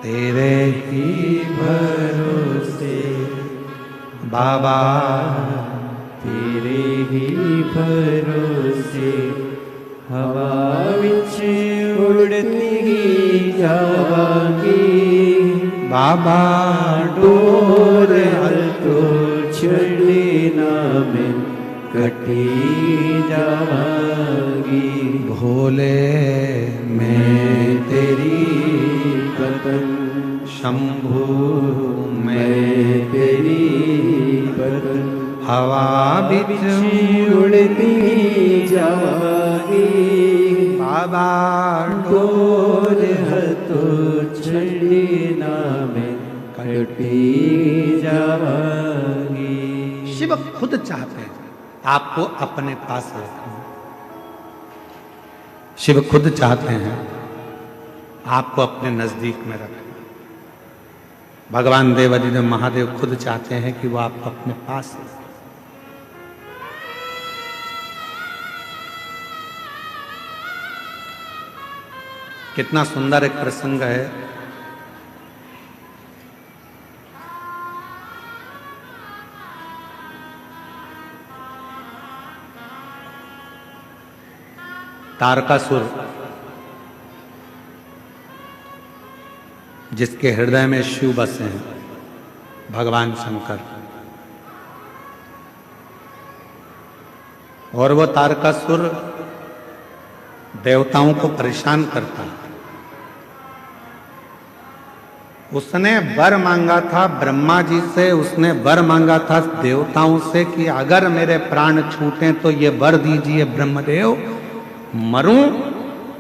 तेरे ही भरोसे बाबा, तेरे ही भरोसे हवा विच उड़ती जावांगी, बाबा डोर तो छड़ी ना मैं कटी जावांगी। भोले मैं तेरी पतन, शंभु मैं तेरी पतन, हवा बिच उड़ती जावांगी, हवा डोर हतो छड़ी नामे कटी जाएगी। शिव खुद चाहते हैं आपको अपने पास रखना। शिव खुद चाहते हैं आपको अपने नजदीक में रखना। भगवान देवादिदेव महादेव खुद चाहते हैं कि वो आपको अपने पास रखें। कितना सुंदर एक प्रसंग है। तारकासुर जिसके हृदय में शिव बसे हैं, भगवान शंकर, और वो तारकासुर देवताओं को परेशान करता। उसने वर मांगा था ब्रह्मा जी से, उसने वर मांगा था देवताओं से कि अगर मेरे प्राण छूटे तो ये वर दीजिए ब्रह्मदेव, मरूं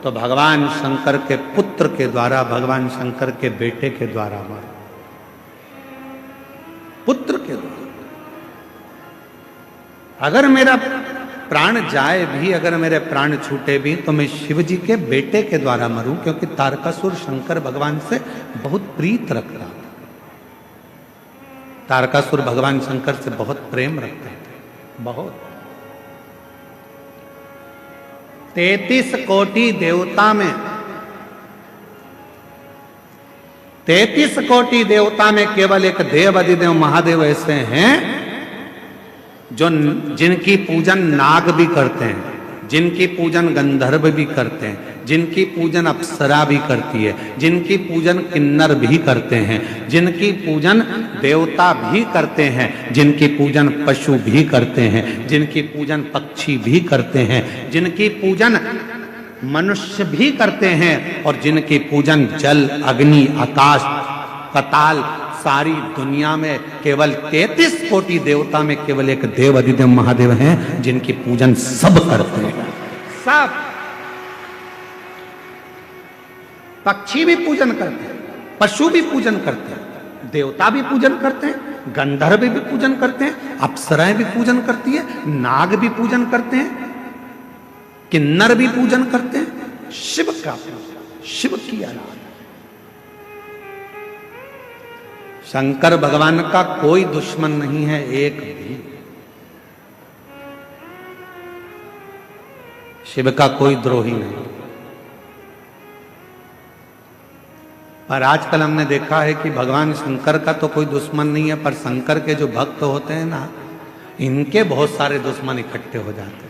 तो भगवान शंकर के पुत्र के द्वारा, भगवान शंकर के बेटे के द्वारा मरूं, पुत्र के द्वारा। अगर मेरा प्राण जाए भी, अगर मेरे प्राण छूटे भी, तो मैं शिव जी के बेटे के द्वारा मरूं, क्योंकि तारकासुर शंकर भगवान से बहुत प्रीत रखता था। तारकासुर भगवान शंकर से बहुत प्रेम रखते थे, बहुत। 33 कोटि देवता में, 33 कोटि देवता में केवल एक देवादिदेव महादेव ऐसे हैं जो जिनकी पूजन नाग भी करते हैं, जिनकी पूजन गंधर्व भी करते हैं, जिनकी पूजन अप्सरा भी करती है, जिनकी पूजन किन्नर भी करते हैं, जिनकी पूजन देवता भी करते हैं, जिनकी पूजन पशु भी करते हैं, जिनकी पूजन पक्षी भी करते हैं, जिनकी पूजन मनुष्य भी करते हैं, और जिनकी पूजन जल, अग्नि, आकाश, पाताल, सारी दुनिया में केवल 33 कोटि देवता में केवल एक देव अधिदेव महादेव हैं जिनकी पूजन सब करते हैं। सब पक्षी भी पूजन करते हैं, पशु भी पूजन करते हैं, देवता भी पूजन करते हैं, गंधर्व भी पूजन करते हैं, अप्सराएं भी पूजन करती है, नाग भी पूजन करते हैं, किन्नर भी पूजन करते हैं। शिव का पूजन, शिव की आराधना। शंकर भगवान का कोई दुश्मन नहीं है, एक भी। शिव का कोई द्रोही नहीं। पर आजकल हमने देखा है कि भगवान शंकर का तो कोई दुश्मन नहीं है, पर शंकर के जो भक्त होते हैं ना, इनके बहुत सारे दुश्मन इकट्ठे हो जाते हैं।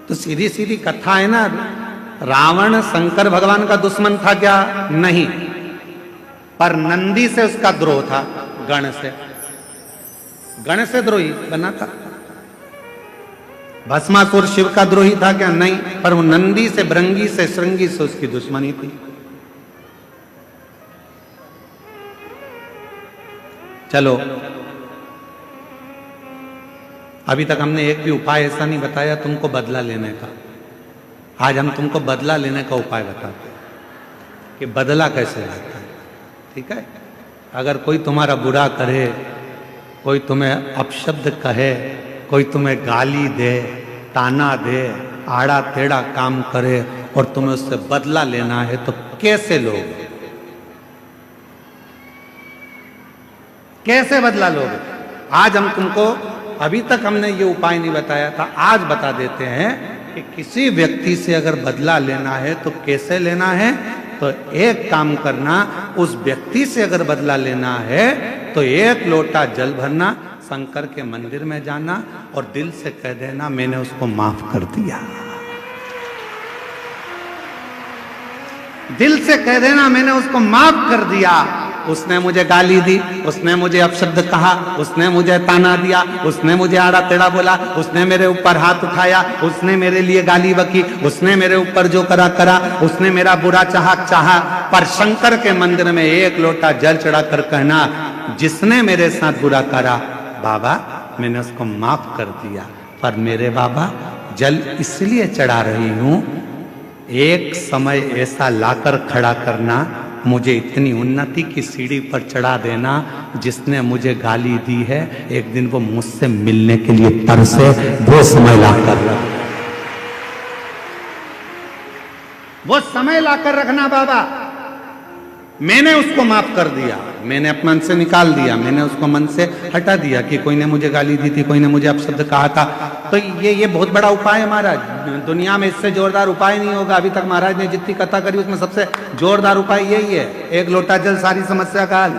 तो सीधी सीधी कथा है ना, रावण शंकर भगवान का दुश्मन था क्या? नहीं, पर नंदी से उसका द्रोह था, गण से द्रोही बना था। भस्मासुर शिव का द्रोही था क्या? नहीं, पर वो नंदी से, भृंगी से, श्रृंगी से उसकी दुश्मनी थी। चलो, अभी तक हमने एक भी उपाय ऐसा नहीं बताया तुमको बदला लेने का। आज हम तुमको बदला लेने का उपाय बताते हैं कि बदला कैसे लेते हैं। ठीक है? अगर कोई तुम्हारा बुरा करे, कोई तुम्हें अपशब्द कहे, कोई तुम्हें गाली दे, ताना दे, आड़ा टेढ़ा काम करे और तुम्हें उससे बदला लेना है, तो कैसे लोगे? कैसे बदला लोगे? आज हम तुमको, अभी तक हमने ये उपाय नहीं बताया था, आज बता देते हैं कि किसी व्यक्ति से अगर बदला लेना है तो कैसे लेना है। तो एक काम करना, उस व्यक्ति से अगर बदला लेना है तो एक लोटा जल भरना, शंकर के मंदिर में जाना और दिल से कह देना मैंने उसको माफ कर दिया। दिल से कह देना मैंने उसको माफ कर दिया। उसने मुझे गाली दी, उसने मुझे अपशब्द कहा, उसने मुझे ताना दिया, उसने मुझे आड़ा टेढ़ा बोला, उसने मेरे ऊपर हाथ उठाया, उसने मेरे लिए गाली बकी, उसने मेरे ऊपर जो करा करा, उसने मेरा बुरा चाहा। पर शंकर के मंदिर में एक लोटा जल चढ़ाकर कहना, जिसने मेरे साथ बुरा करा बाबा मैंने उसको माफ कर दिया, पर मेरे बाबा जल इसलिए चढ़ा रही हूं, एक समय ऐसा लाकर खड़ा करना, मुझे इतनी उन्नति की सीढ़ी पर चढ़ा देना, जिसने मुझे गाली दी है एक दिन वो मुझसे मिलने के लिए तरसे, वो समय लाकर रखना, वो समय लाकर रखना बाबा। मैंने उसको माफ कर दिया, मैंने अपने मन से निकाल दिया, मैंने उसको मन से हटा दिया कि कोई ने मुझे गाली दी थी, कोई ने मुझे अपशब्द कहा था। तो ये बहुत बड़ा उपाय है महाराज, दुनिया में इससे जोरदार उपाय नहीं होगा। अभी तक महाराज ने जितनी कथा करी उसमें सबसे जोरदार उपाय यही है, एक लोटा जल सारी समस्या का हल।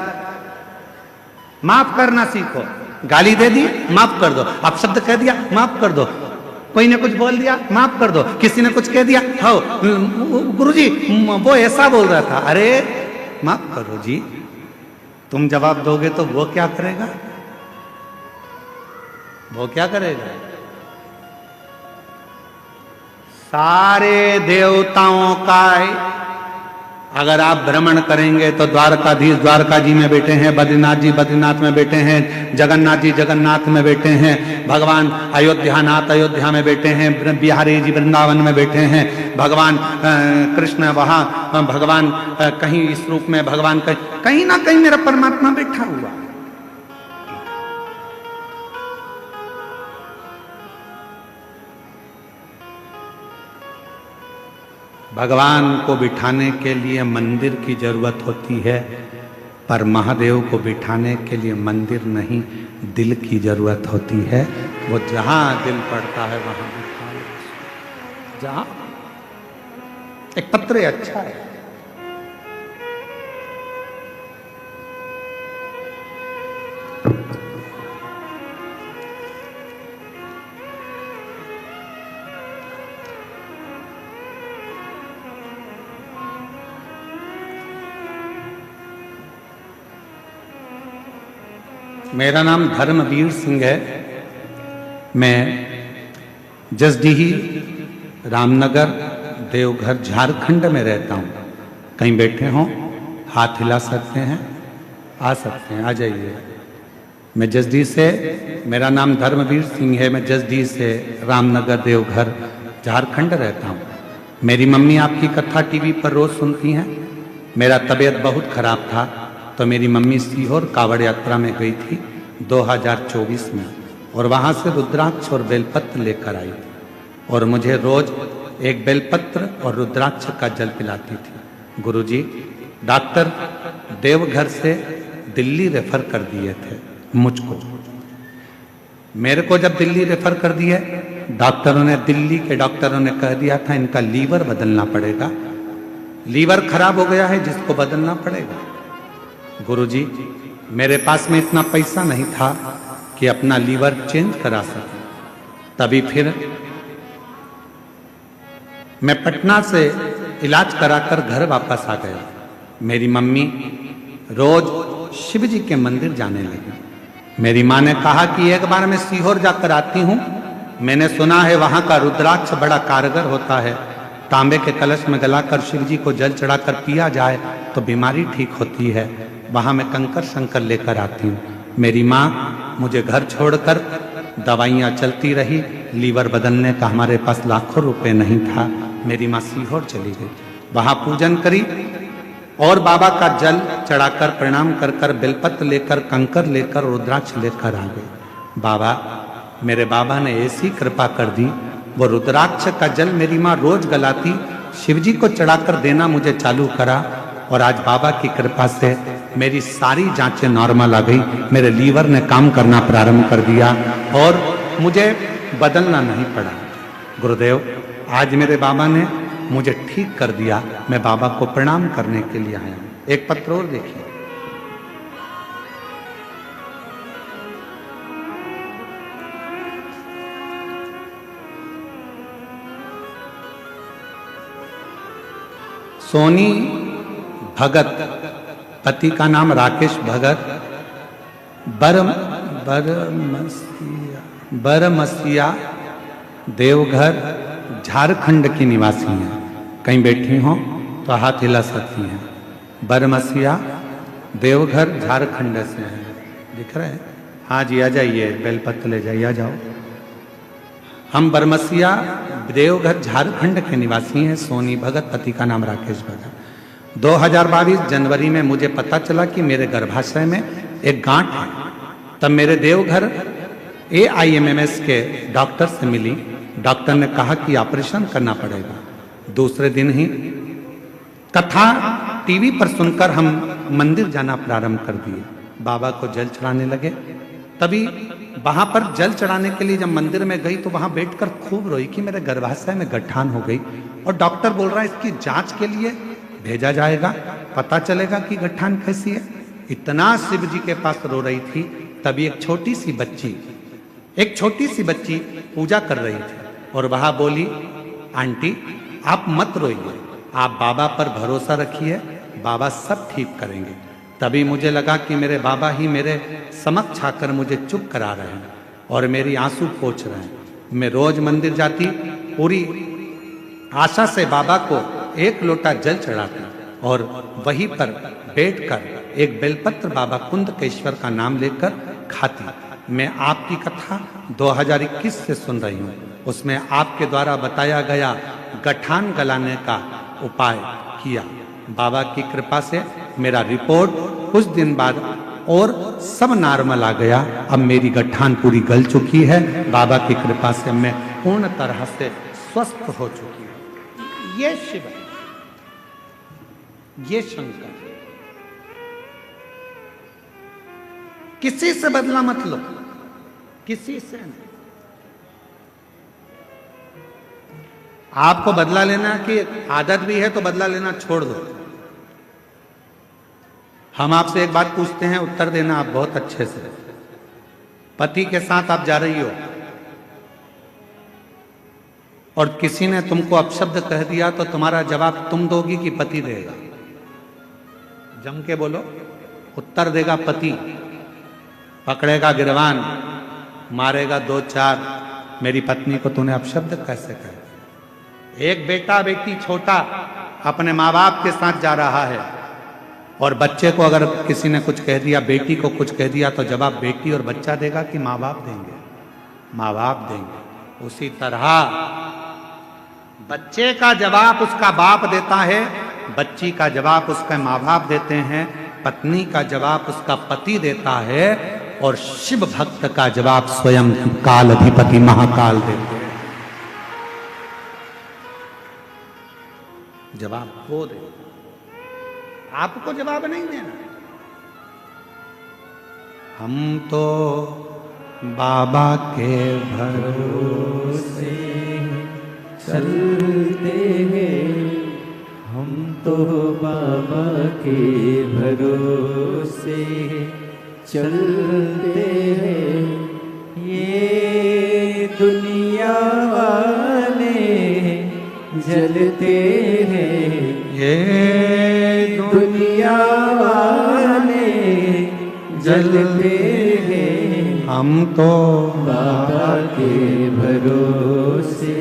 माफ करना सीखो, गाली दे दी माफ कर दो, अपशब्द कह दिया माफ कर दो, कोई ने कुछ बोल दिया माफ कर दो, किसी ने कुछ कह दिया, हो गुरुजी वो ऐसा बोल रहा था, अरे माफ करो जी, तुम जवाब दोगे तो वो क्या करेगा, वो क्या करेगा? सारे देवताओं का अगर आप भ्रमण करेंगे तो द्वारकाधीश द्वारका जी में बैठे हैं, बद्रीनाथ जी बद्रीनाथ में बैठे हैं, जगन्नाथ जी जगन्नाथ में बैठे हैं, भगवान अयोध्यानाथ अयोध्या में बैठे हैं, बिहारी जी वृंदावन में बैठे हैं, भगवान कृष्ण वहां, भगवान कहीं इस रूप में, भगवान कहीं ना कहीं मेरा परमात्मा बैठा हुआ। भगवान को बिठाने के लिए मंदिर की जरूरत होती है, पर महादेव को बिठाने के लिए मंदिर नहीं, दिल की जरूरत होती है। वो जहां दिल पड़ता है वहां बिठा लो, जहां एक पत्र अच्छा है, मेरा नाम धर्मवीर सिंह है, मैं जसडीही रामनगर देवघर झारखंड में रहता हूँ। कहीं बैठे हों हाथ हिला सकते हैं, आ सकते हैं, आ जाइए। मैं जसडीह से, मेरा नाम धर्मवीर सिंह है, मैं जसडीह से रामनगर देवघर झारखंड रहता हूँ। मेरी मम्मी आपकी कथा टीवी पर रोज सुनती हैं। मेरा तबीयत बहुत खराब था तो मेरी मम्मी सीहोर कावड़ यात्रा में गई थी 2024 में, और वहाँ से रुद्राक्ष और बेलपत्र लेकर आई और मुझे रोज एक बेलपत्र और रुद्राक्ष का जल पिलाती थी। गुरुजी डॉक्टर देवघर से दिल्ली रेफर कर दिए थे मुझको। मेरे को जब दिल्ली रेफर कर दिए, डॉक्टरों ने, दिल्ली के डॉक्टरों ने कह दिया था इनका लीवर बदलना पड़ेगा, लीवर खराब हो गया है जिसको बदलना पड़ेगा। गुरुजी मेरे पास में इतना पैसा नहीं था कि अपना लीवर चेंज करा सकूं। तभी फिर मैं पटना से इलाज कराकर घर वापस आ गया। मेरी मम्मी रोज शिव जी के मंदिर जाने लगी। मेरी माँ ने कहा कि एक बार मैं सीहोर जाकर आती हूँ, मैंने सुना है वहाँ का रुद्राक्ष बड़ा कारगर होता है, तांबे के कलश में गलाकर शिव जी को जल चढ़ाकर पिया जाए तो बीमारी ठीक होती है। वहाँ मैं कंकर शंकर लेकर आती हूँ। मेरी माँ मुझे घर छोड़कर, दवाइयाँ चलती रही, लीवर बदलने का हमारे पास लाखों रुपए नहीं था। मेरी माँ सीहोर चली गई, वहाँ पूजन करी और बाबा का जल चढ़ाकर प्रणाम कर कर बेलपत्र लेकर, कंकर लेकर, रुद्राक्ष लेकर आ गए। बाबा, मेरे बाबा ने ऐसी कृपा कर दी, वो रुद्राक्ष का जल मेरी माँ रोज गलाती, शिवजी को चढ़ाकर देना मुझे चालू करा, और आज बाबा की कृपा से मेरी सारी जांचें नॉर्मल आ गई। मेरे लीवर ने काम करना प्रारंभ कर दिया और मुझे बदलना नहीं पड़ा। गुरुदेव, आज मेरे बाबा ने मुझे ठीक कर दिया। मैं बाबा को प्रणाम करने के लिए आया हूं। एक पत्र और देखिए। सोनी भगत पति का नाम राकेश भगत, बरमसिया देवघर झारखंड की निवासी हैं। कहीं बैठी हो तो हाथ हिला सकती हैं। बरमसिया देवघर झारखंड से हैं, दिख रहे हैं? हाँ जी, आ जाइए, बेलपत्र ले जाइए, आ जाओ। हम बरमसिया देवघर झारखंड के निवासी हैं। सोनी भगत, पति का नाम राकेश भगत। 2022 जनवरी में मुझे पता चला कि मेरे गर्भाशय में एक गांठ है। तब मेरे देवघर AIMMS के डॉक्टर से मिली। डॉक्टर ने कहा कि ऑपरेशन करना पड़ेगा। दूसरे दिन ही कथा टीवी पर सुनकर हम मंदिर जाना प्रारंभ कर दिए। बाबा को जल चढ़ाने लगे। तभी वहां पर जल चढ़ाने के लिए जब मंदिर में गई तो वहां बैठकर खूब रोई कि मेरे गर्भाशय में गठान हो गई, और डॉक्टर बोल रहा है इसकी जांच के लिए भेजा जाएगा, पता चलेगा कि गठान कैसी है। इतना शिव जी के पास रो रही थी। तभी एक छोटी सी बच्ची पूजा कर रही थी और वह बोली, आंटी आप मत रोइए, आप बाबा पर भरोसा रखिए, बाबा सब ठीक करेंगे। तभी मुझे लगा कि मेरे बाबा ही मेरे समक्ष आकर मुझे चुप करा रहे हैं और मेरी आंसू पोंछ रहे हैं। मैं रोज मंदिर जाती, पूरी आशा से बाबा को एक लोटा जल चढ़ाती और वहीं पर बैठकर एक बेलपत्र बाबा कुंदकेश्वर का नाम लेकर खाती। मैं आपकी कथा 2021 से सुन रही हूँ। उसमें आपके द्वारा बताया गया गठान गलाने का उपाय किया। बाबा की कृपा से मेरा रिपोर्ट कुछ दिन बाद और सब नॉर्मल आ गया। अब मेरी गठान पूरी गल चुकी है। बाबा की कृपा से मैं पूर्ण तरह से स्वस्थ हो चुकी हूँ। ये शिव है, ये शंकर। किसी से बदला मत लो, किसी से नहीं। आपको बदला लेना की आदत भी है तो बदला लेना छोड़ दो। हम आपसे एक बात पूछते हैं, उत्तर देना आप बहुत अच्छे से। पति के साथ आप जा रही हो और किसी ने तुमको अपशब्द कह दिया तो तुम्हारा जवाब तुम दोगी कि पति देगा? जम के बोलो। उत्तर देगा पति। पकड़ेगा गिरवान, मारेगा 2-4। मेरी पत्नी को तूने अपशब्द कैसे कहा? एक बेटा बेटी छोटा अपने माँ बाप के साथ जा रहा है और बच्चे को अगर किसी ने कुछ कह दिया, बेटी को कुछ कह दिया, तो जवाब बेटी और बच्चा देगा कि माँ बाप देंगे? माँ बाप देंगे। उसी तरह बच्चे का जवाब उसका बाप देता है, बच्ची का जवाब उसका माँ बाप देते हैं, पत्नी का जवाब उसका पति देता है, और शिव भक्त का जवाब स्वयं काल अधिपति महाकाल देते हैं। जवाब वो दे, आपको जवाब नहीं देना। हम तो बाबा के भरोसे चलते हैं, हम तो बाबा के भरोसे चलते हैं। ये दुनिया वाले जलते हैं, ये दुनिया वाले जलते हैं। हम तो बाबा के भरोसे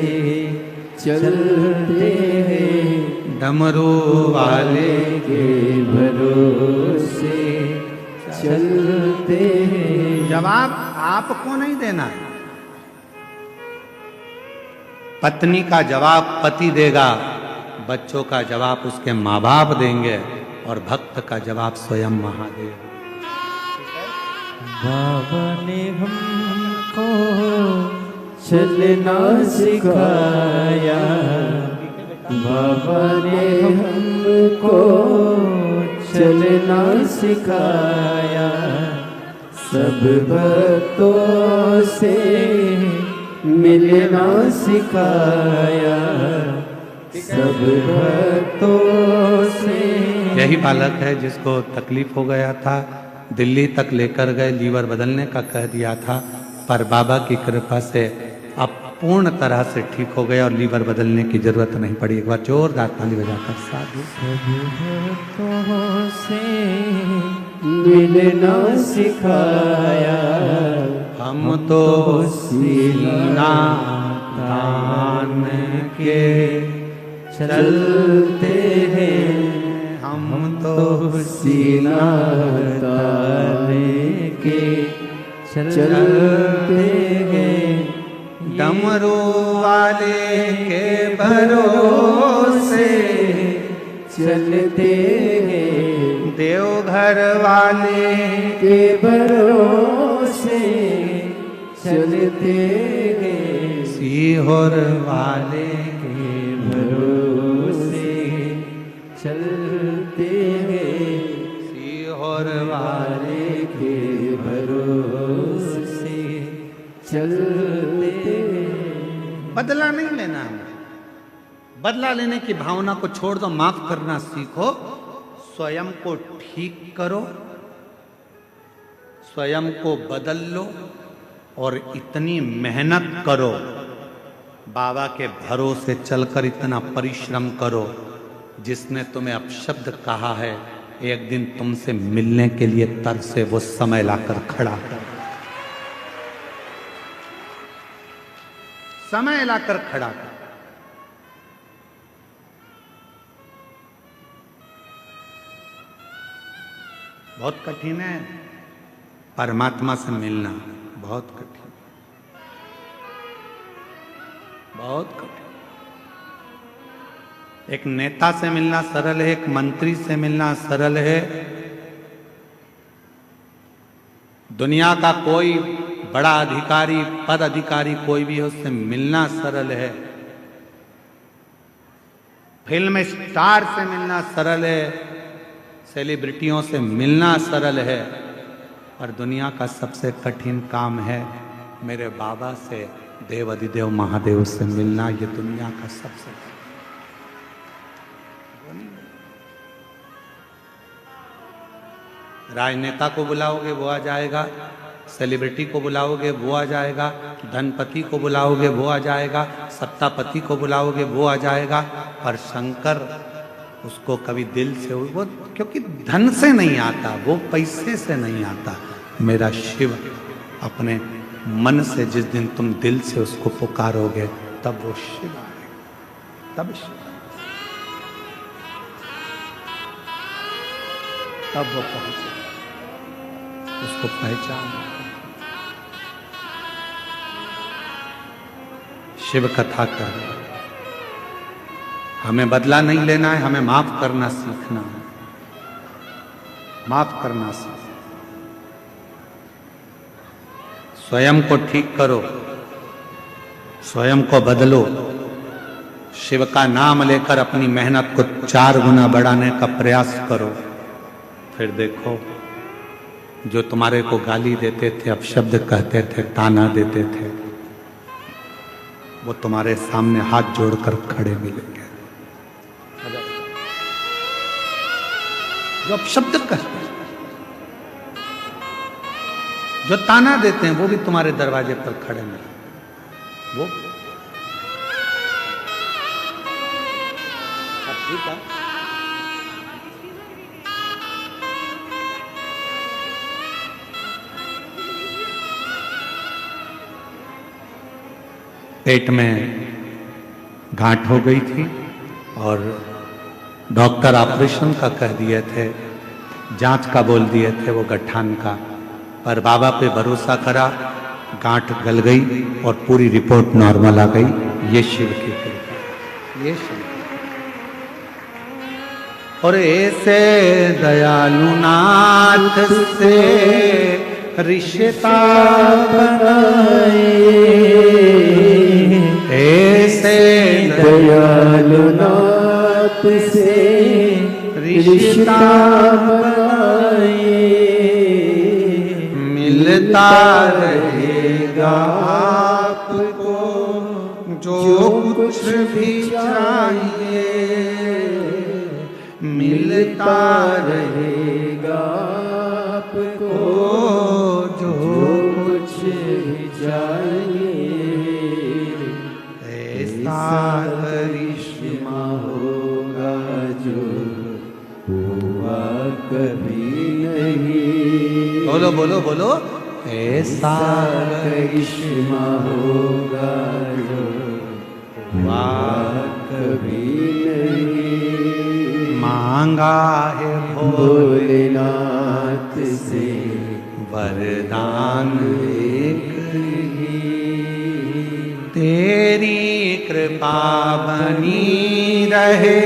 चलते हैं, डमरू वाले के भरोसे चलते हैं। जवाब आपको नहीं देना है। पत्नी का जवाब पति देगा, बच्चों का जवाब उसके माँ बाप देंगे, और भक्त का जवाब स्वयं महादेव। बाबा ने हमको चलना सिखाया, बाबा ने हमको चलना सिखाया, सब भक्तों से मिलना सिखाया, सब भक्तों से। यही बालक है जिसको तकलीफ हो गया था, दिल्ली तक लेकर गए, लीवर बदलने का कह दिया था, पर बाबा की कृपा से अब पूर्ण तरह से ठीक हो गए और लीवर बदलने की जरूरत नहीं पड़ी। एक बार जोरदार ताली बजाकर साधु। सब भक्तों से मिलना सिखाया, हम तो सीना तान के चलते हैं, हम तो सीना ताने के चलते हैं, डमरू वाले के भरोसे चलते हैं, देवघर वाले के भरोसे चलते हैं, सीहोर वाले के भरोसे चलते हैं, सीहोर वाले के भरोसे चलते हैं। बदला नहीं लेना हमें। बदला लेने की भावना को छोड़ दो, माफ करना सीखो, स्वयं को ठीक करो, स्वयं को बदल लो और इतनी मेहनत करो, बाबा के भरोसे चलकर इतना परिश्रम करो, जिसने तुम्हें अपशब्द कहा है एक दिन तुमसे मिलने के लिए तरसे वो समय लाकर खड़ा कर, समय लाकर खड़ा कर। बहुत कठिन है परमात्मा से मिलना, बहुत कठिन, बहुत कठिन। एक नेता से मिलना सरल है, एक मंत्री से मिलना सरल है, दुनिया का कोई बड़ा अधिकारी, पद अधिकारी कोई भी हो, उससे मिलना सरल है, फिल्म स्टार से मिलना सरल है, सेलिब्रिटियों से मिलना सरल है, और दुनिया का सबसे कठिन काम है मेरे बाबा से, देव अधिदेव महादेव से मिलना। ये दुनिया का सबसे राजनेता को बुलाओगे वो आ जाएगा, सेलिब्रिटी को बुलाओगे वो आ जाएगा, धनपति को बुलाओगे वो आ जाएगा, सत्तापति को बुलाओगे वो आ जाएगा, पर शंकर उसको कभी दिल से, वो क्योंकि धन से नहीं आता, वो पैसे से नहीं आता। मेरा शिव अपने मन से जिस दिन तुम दिल से उसको पुकारोगे तब वो शिव आएगा, तब शिव, तब वो पहुंचे, उसको पहचान। शिव कथा कर, हमें बदला नहीं लेना है, हमें माफ करना सीखना है, माफ करना सीखना। स्वयं को ठीक करो, स्वयं को बदलो, शिव का नाम लेकर अपनी मेहनत को 4 गुना बढ़ाने का प्रयास करो, फिर देखो जो तुम्हारे को गाली देते थे, अपशब्द कहते थे, ताना देते थे, वो तुम्हारे सामने हाथ जोड़कर खड़े मिलेंगे। जो अपशब्द कहते हैं, जो ताना देते हैं, वो भी तुम्हारे दरवाजे पर खड़े मिलेंगे। वो ठीक है, पेट में गांठ हो गई थी और डॉक्टर ऑपरेशन का कह दिए थे, जांच का बोल दिए थे, वो गठान का, पर बाबा पे भरोसा करा, गांठ गल गई और पूरी रिपोर्ट नॉर्मल आ गई। ये शिव की कृपा, ये शिव। और ऐसे दयालु नाथ से रिश्ता बनाए, ऐसे दयालु नाथ से रिश्ता बनाए, मिलता रहेगा आपको जो कुछ भी चाहिए, मिलता रहेगा आपको जो कुछ भी चाहिए। करिश्मा होगा जो हुआ कभी नहीं। बोलो बोलो बोलो। ऐसा करिश्मा होगा जो हुआ कभी नहीं। मांगा है भोलेनाथ से वरदान एक ही, तेरी कृपा बनी रहे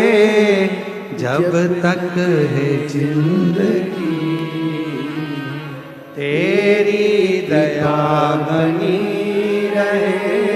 जब तक है जिंदगी, तेरी दया बनी रहे